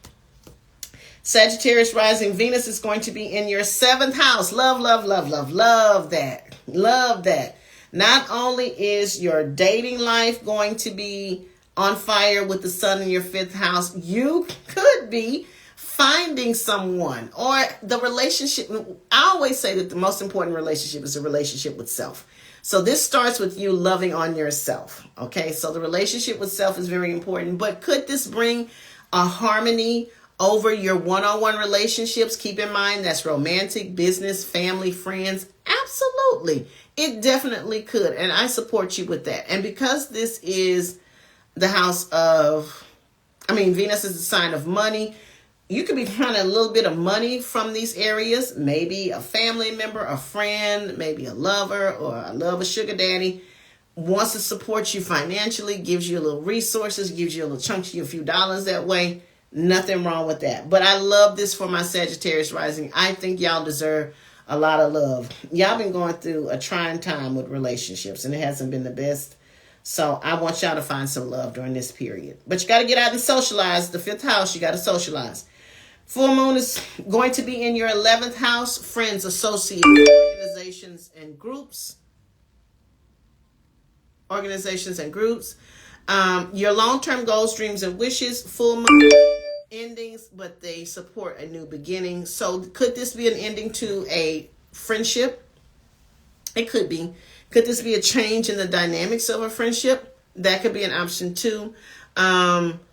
Sagittarius rising, Venus is going to be in your 7th house. Love, love, love, love, love that. Love that. Not only is your dating life going to be on fire with the sun in your 5th house, you could be finding someone, or the relationship. I always say that the most important relationship is a relationship with self. So this starts with you loving on yourself. Okay, so the relationship with self is very important. But could this bring a harmony over your one-on-one relationships? Keep in mind that's romantic, business, family, friends. Absolutely. It definitely could. And I support you with that. And because this is the house of, Venus is the sign of money. You could be finding a little bit of money from these areas. Maybe a family member, a friend, maybe a lover, or a sugar daddy wants to support you financially, gives you a little resources, gives you a little chunk, a few dollars that way. Nothing wrong with that. But I love this for my Sagittarius rising. I think y'all deserve a lot of love. Y'all been going through a trying time with relationships, and it hasn't been the best. So I want y'all to find some love during this period. But you got to get out and socialize. The 5th house, you got to socialize. Full moon is going to be in your 11th house, friends, associates, organizations, and groups. Your long-term goals, dreams, and wishes. Full moon endings, but they support a new beginning. So could this be an ending to a friendship? It could be. Could this be a change in the dynamics of a friendship? That could be an option too.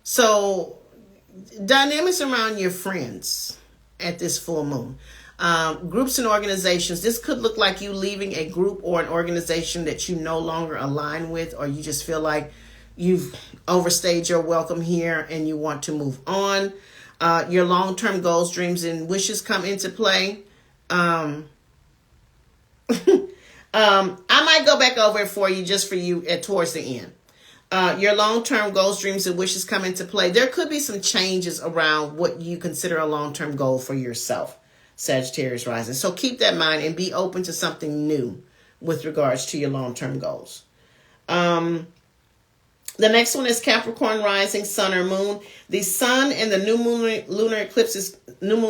So dynamics around your friends at this full moon. Groups and organizations. This could look like you leaving a group or an organization that you no longer align with, or you just feel like you've overstayed your welcome here and you want to move on. Your long-term goals, dreams, and wishes come into play. I might go back over it for you, just for you towards the end. Your long-term goals, dreams, and wishes come into play. There could be some changes around what you consider a long-term goal for yourself, Sagittarius rising. So keep that in mind and be open to something new with regards to your long-term goals. The next one is Capricorn rising, sun or moon. The sun and the new moon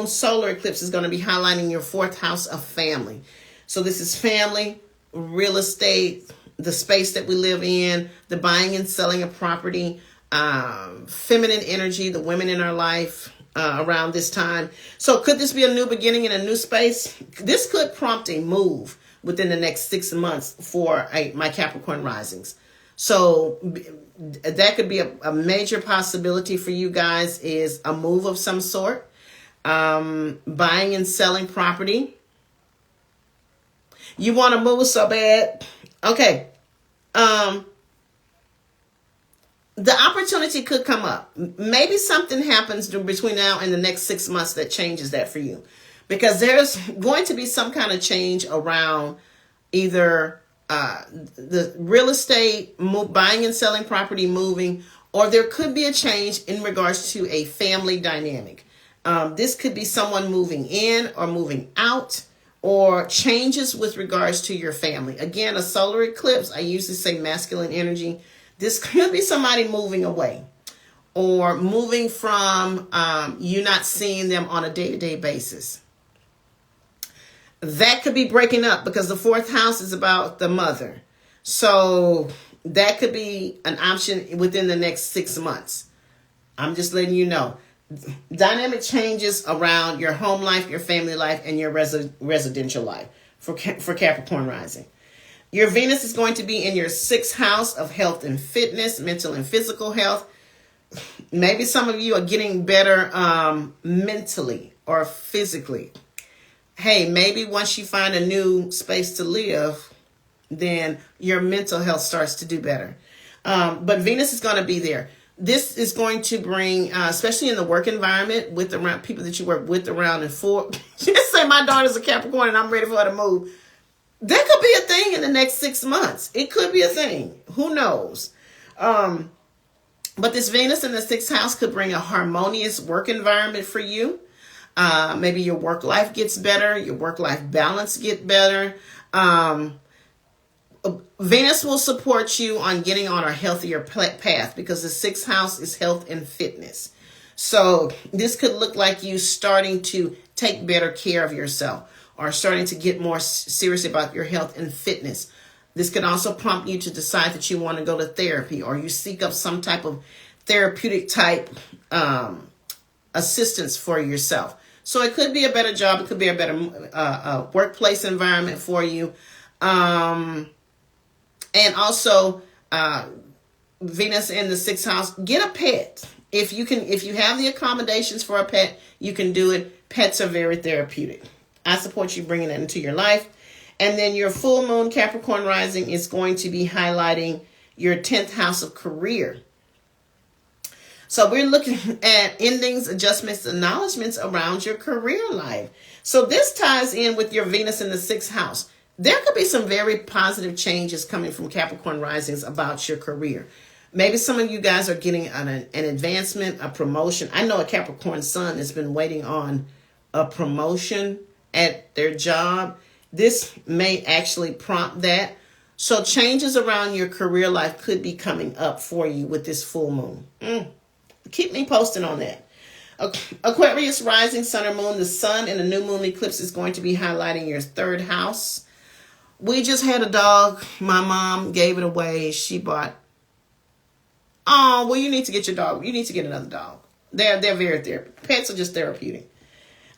solar eclipse is going to be highlighting your 4th house of family. So this is family, real estate, the space that we live in, the buying and selling of property, feminine energy, the women in our life around this time. So could this be a new beginning in a new space? This could prompt a move within the next 6 months for my Capricorn risings. So that could be a major possibility for you guys, is a move of some sort, buying and selling property. You want to move so bad. Okay. The opportunity could come up. Maybe something happens between now and the next 6 months that changes that for you, because there's going to be some kind of change around either the real estate, buying and selling property, moving, or there could be a change in regards to a family dynamic. This could be someone moving in or moving out, or changes with regards to your family. Again, a solar eclipse, I usually say masculine energy. This could be somebody moving away, or moving from you not seeing them on a day-to-day basis. That could be breaking up, because the 4th house is about the mother. So that could be an option within the next 6 months. I'm just letting you know. Dynamic changes around your home life, your family life, and your residential life for Capricorn rising. Your Venus is going to be in your 6th house of health and fitness, mental and physical health. Maybe some of you are getting better mentally or physically. Hey, maybe once you find a new space to live, then your mental health starts to do better. But Venus is going to be there. This is going to bring, especially in the work environment, with around people that you work with around and for. Just say my daughter's a Capricorn and I'm ready for her to move. That could be a thing in the next 6 months. It could be a thing. Who knows? But this Venus in the 6th house could bring a harmonious work environment for you. Maybe your work life gets better. Your work-life balance get better. Venus will support you on getting on a healthier path, because the 6th house is health and fitness. So this could look like you starting to take better care of yourself, or starting to get more serious about your health and fitness. This could also prompt you to decide that you want to go to therapy, or you seek up some type of therapeutic type assistance for yourself. So it could be a better job. It could be a better workplace environment for you. And also, Venus in the 6th house, get a pet. If you have the accommodations for a pet, you can do it. Pets are very therapeutic. I support you bringing that into your life. And then your full moon Capricorn rising is going to be highlighting your 10th house of career. So we're looking at endings, adjustments, acknowledgments around your career life. So this ties in with your Venus in the 6th house. There could be some very positive changes coming from Capricorn risings about your career. Maybe some of you guys are getting an advancement, a promotion. I know a Capricorn sun has been waiting on a promotion at their job. This may actually prompt that. So changes around your career life could be coming up for you with this full moon. Keep me posted on that. Aquarius rising, sun or moon. The sun and the new moon eclipse is going to be highlighting your third house. We just had a dog. My mom gave it away. She bought. Oh, well, you need to get your dog. You need to get another dog. They're very therapeutic. Pets are just therapeutic.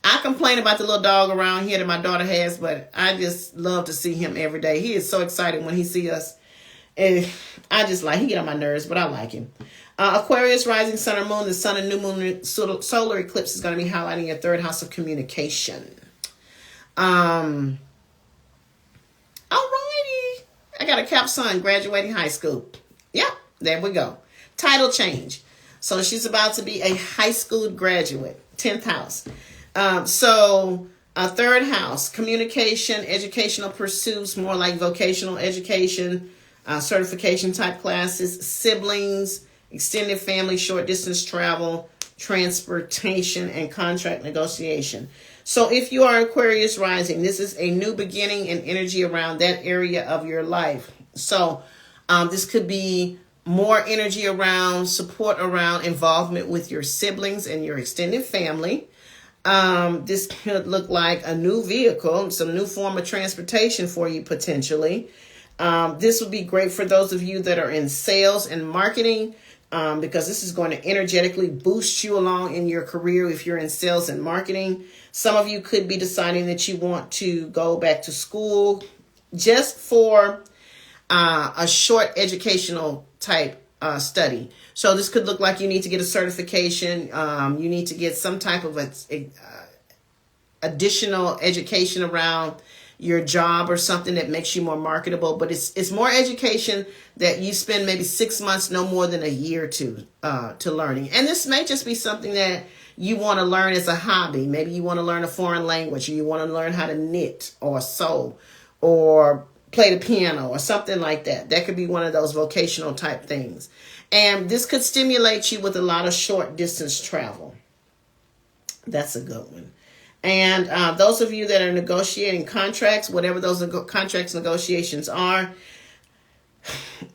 I complain about the little dog around here that my daughter has, but I just love to see him every day. He is so excited when he sees us. And I just like, he get on my nerves, but I like him. Aquarius, rising sun or moon. The sun and new moon solar eclipse is going to be highlighting your third house of communication. Alrighty. I got a Cap son graduating high school. Yep, there we go. Title change. So she's about to be a high school graduate. 10th house. So third house, communication, educational pursuits, more like vocational education, certification type classes, siblings, extended family, short distance travel, transportation, and contract negotiation. So if you are Aquarius rising, this is a new beginning and energy around that area of your life. So this could be more energy around, support around involvement with your siblings and your extended family. This could look like a new vehicle, some new form of transportation for you potentially. This would be great for those of you that are in sales and marketing, because this is going to energetically boost you along in your career if you're in sales and marketing. Some of you could be deciding that you want to go back to school just for a short educational type study. So this could look like you need to get a certification. You need to get some type of additional education around your job or something that makes you more marketable. But it's more education that you spend maybe 6 months, no more than a year to learning. And this may just be something that you want to learn as a hobby. Maybe you want to learn a foreign language, or you want to learn how to knit or sew or play the piano or something like that. That could be one of those vocational type things. And this could stimulate you with a lot of short distance travel. That's a good one. And those of you that are negotiating contracts, whatever those contracts negotiations are.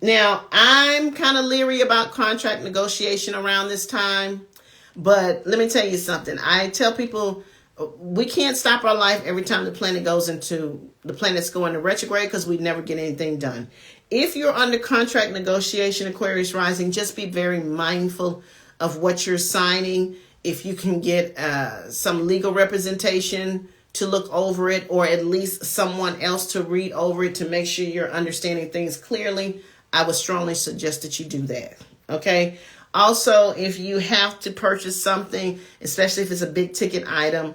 Now, I'm kind of leery about contract negotiation around this time. But let me tell you something. I tell people, we can't stop our life every time the planets go into retrograde, because we never get anything done. If you're under contract negotiation, Aquarius rising, just be very mindful of what you're signing. If you can get some legal representation to look over it, or at least someone else to read over it to make sure you're understanding things clearly, I would strongly suggest that you do that. Okay. Also, if you have to purchase something, especially if it's a big ticket item,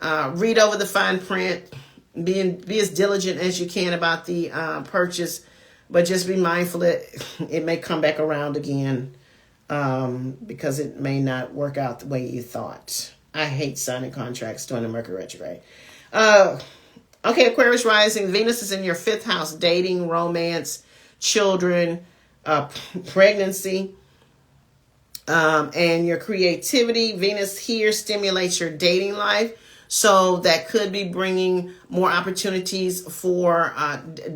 read over the fine print, be as diligent as you can about the purchase, but just be mindful that it may come back around again, because it may not work out the way you thought. I hate signing contracts during the Mercury retrograde. Okay, Aquarius rising, Venus is in your 5th house, dating, romance, children, pregnancy. And your creativity. Venus here stimulates your dating life. So that could be bringing more opportunities for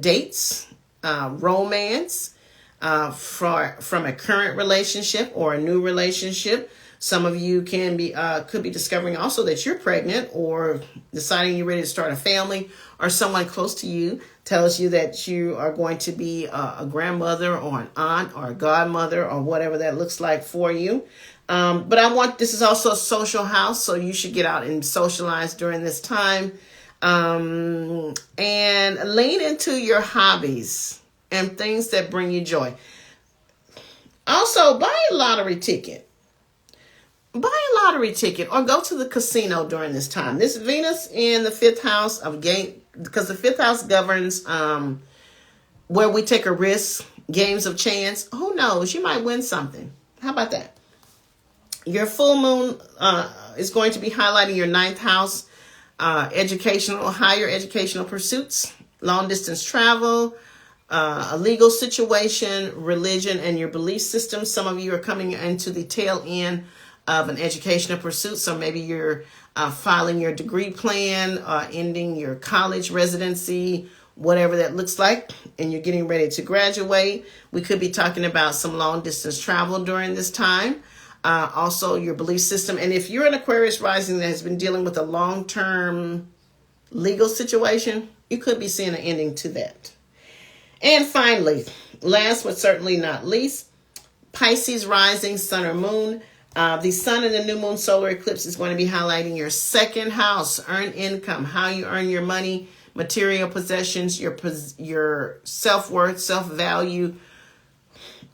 dates, romance, from a current relationship or a new relationship. Some of you could be discovering also that you're pregnant, or deciding you're ready to start a family, or someone close to you tells you that you are going to be a grandmother or an aunt or a godmother or whatever that looks like for you. But this is also a social house, so you should get out and socialize during this time. And lean into your hobbies and things that bring you joy. Also, buy a lottery ticket. Buy a lottery ticket or go to the casino during this time. This Venus in the 5th house of game, because the 5th house governs where we take a risk, games of chance. Who knows? You might win something. How about that? Your full moon is going to be highlighting your 9th house, higher educational pursuits, long distance travel, a legal situation, religion, and your belief system. Some of you are coming into the tail end of an educational pursuit. So maybe you're filing your degree plan, ending your college residency, whatever that looks like, and you're getting ready to graduate. We could be talking about some long distance travel during this time. Also your belief system. And if you're an Aquarius rising that has been dealing with a long-term legal situation, you could be seeing an ending to that. And finally, last but certainly not least, Pisces rising, sun or moon. The sun and the new moon solar eclipse is going to be highlighting your second house, earn income, how you earn your money, material possessions, your self-worth, self-value,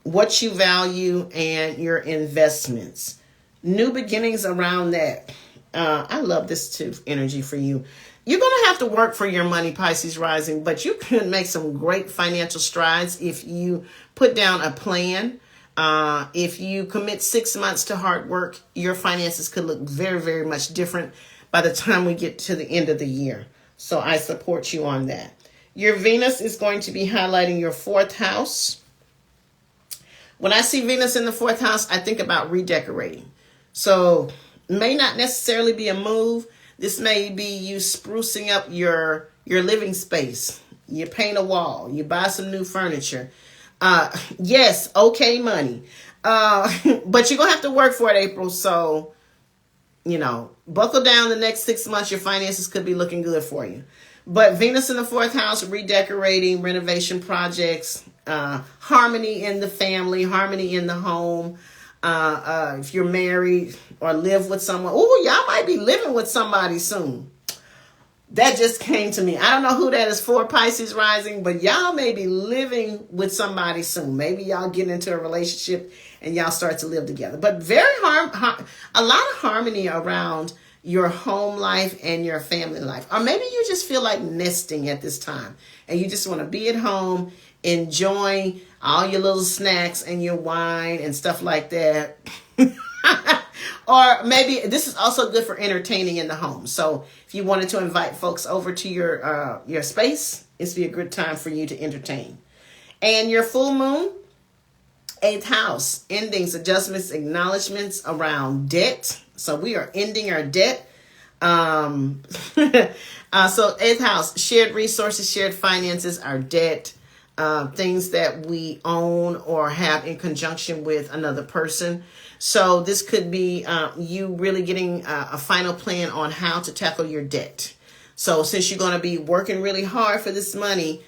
what you value, and your investments. New beginnings around that. I love this too, energy for you. You're going to have to work for your money, Pisces rising, but you can make some great financial strides if you put down a plan. If you commit 6 months to hard work, your finances could look very, very much different by the time we get to the end of the year. So I support you on that. Your Venus is going to be highlighting your fourth house. When I see Venus in the fourth house, I think about redecorating. So may not necessarily be a move. This may be you sprucing up your living space. You paint a wall. You buy some new furniture. Yes, okay, money. But you're going to have to work for it, April. So, buckle down the next 6 months. Your finances could be looking good for you. But Venus in the fourth house, redecorating, renovation projects, harmony in the family, harmony in the home. If you're married or live with someone, y'all might be living with somebody soon. That just came to me. I don't know who that is for, Pisces rising, but y'all may be living with somebody soon. Maybe y'all get into a relationship and y'all start to live together. But a lot of harmony around your home life and your family life. Or maybe you just feel like nesting at this time and you just want to be at home, enjoying all your little snacks and your wine and stuff like that. Or maybe this is also good for entertaining in the home. So if you wanted to invite folks over to your space, it's be a good time for you to entertain. And your full moon, 8th house, endings, adjustments, acknowledgments around debt. So we are ending our debt. So 8th house, shared resources, shared finances, our debt, things that we own or have in conjunction with another person. So this could be you really getting a final plan on how to tackle your debt. So since you're going to be working really hard for this money,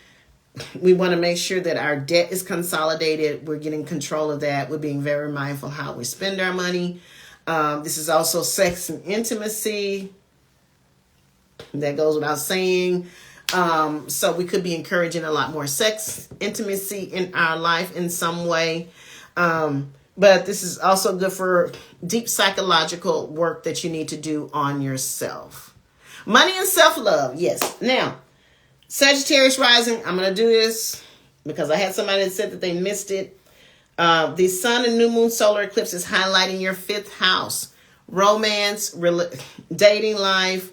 we want to make sure that our debt is consolidated. We're getting control of that. We're being very mindful how we spend our money. This is also sex and intimacy. That goes without saying. So we could be encouraging a lot more sex, intimacy in our life in some way. But this is also good for deep psychological work that you need to do on yourself. Money and self-love. Yes. Now, Sagittarius rising. I'm going to do this because I had somebody that said that they missed it. The sun and new moon solar eclipse is highlighting your 5th house. Romance, dating life,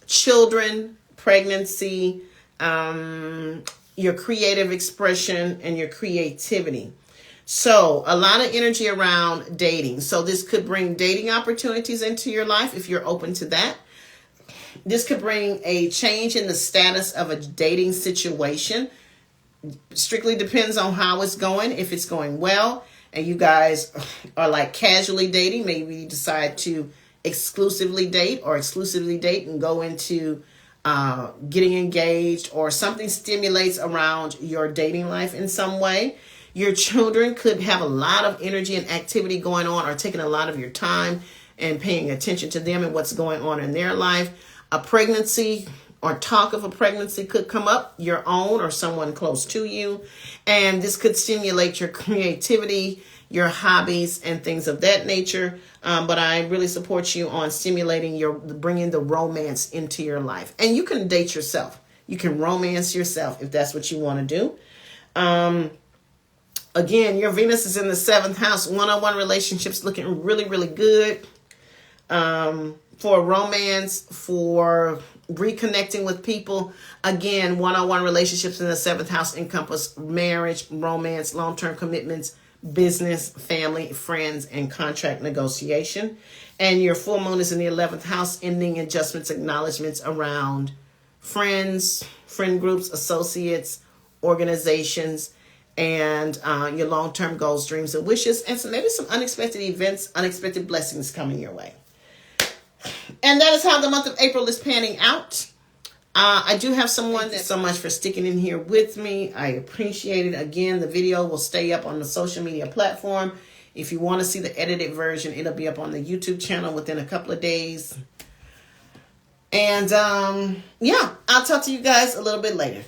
children, pregnancy, your creative expression, and your creativity. So a lot of energy around dating. So this could bring dating opportunities into your life if you're open to that. This could bring a change in the status of a dating situation. Strictly depends on how it's going. If it's going well and you guys are like casually dating, maybe you decide to exclusively date and go into getting engaged, or something stimulates around your dating life in some way. Your children could have a lot of energy and activity going on, or taking a lot of your time and paying attention to them and what's going on in their life. A pregnancy or talk of a pregnancy could come up, your own or someone close to you. And this could stimulate your creativity, your hobbies, and things of that nature. But I really support you on stimulating bringing the romance into your life. And you can date yourself. You can romance yourself if that's what you want to do. Again, your Venus is in the 7th house. One-on-one relationships looking really, really good. For romance, for reconnecting with people. Again, one-on-one relationships in the 7th house encompass marriage, romance, long-term commitments, business, family, friends, and contract negotiation. And your full moon is in the 11th house, ending adjustments, acknowledgments around friends, friend groups, associates, organizations, and your long-term goals, dreams, and wishes, and so maybe some unexpected events, unexpected blessings coming your way. And that is how the month of April is panning out. I do have someone. Thank you so much for sticking in here with me. I appreciate it. Again, the video will stay up on the social media platform. If you want to see the edited version, it'll be up on the YouTube channel within a couple of days. And yeah, I'll talk to you guys a little bit later.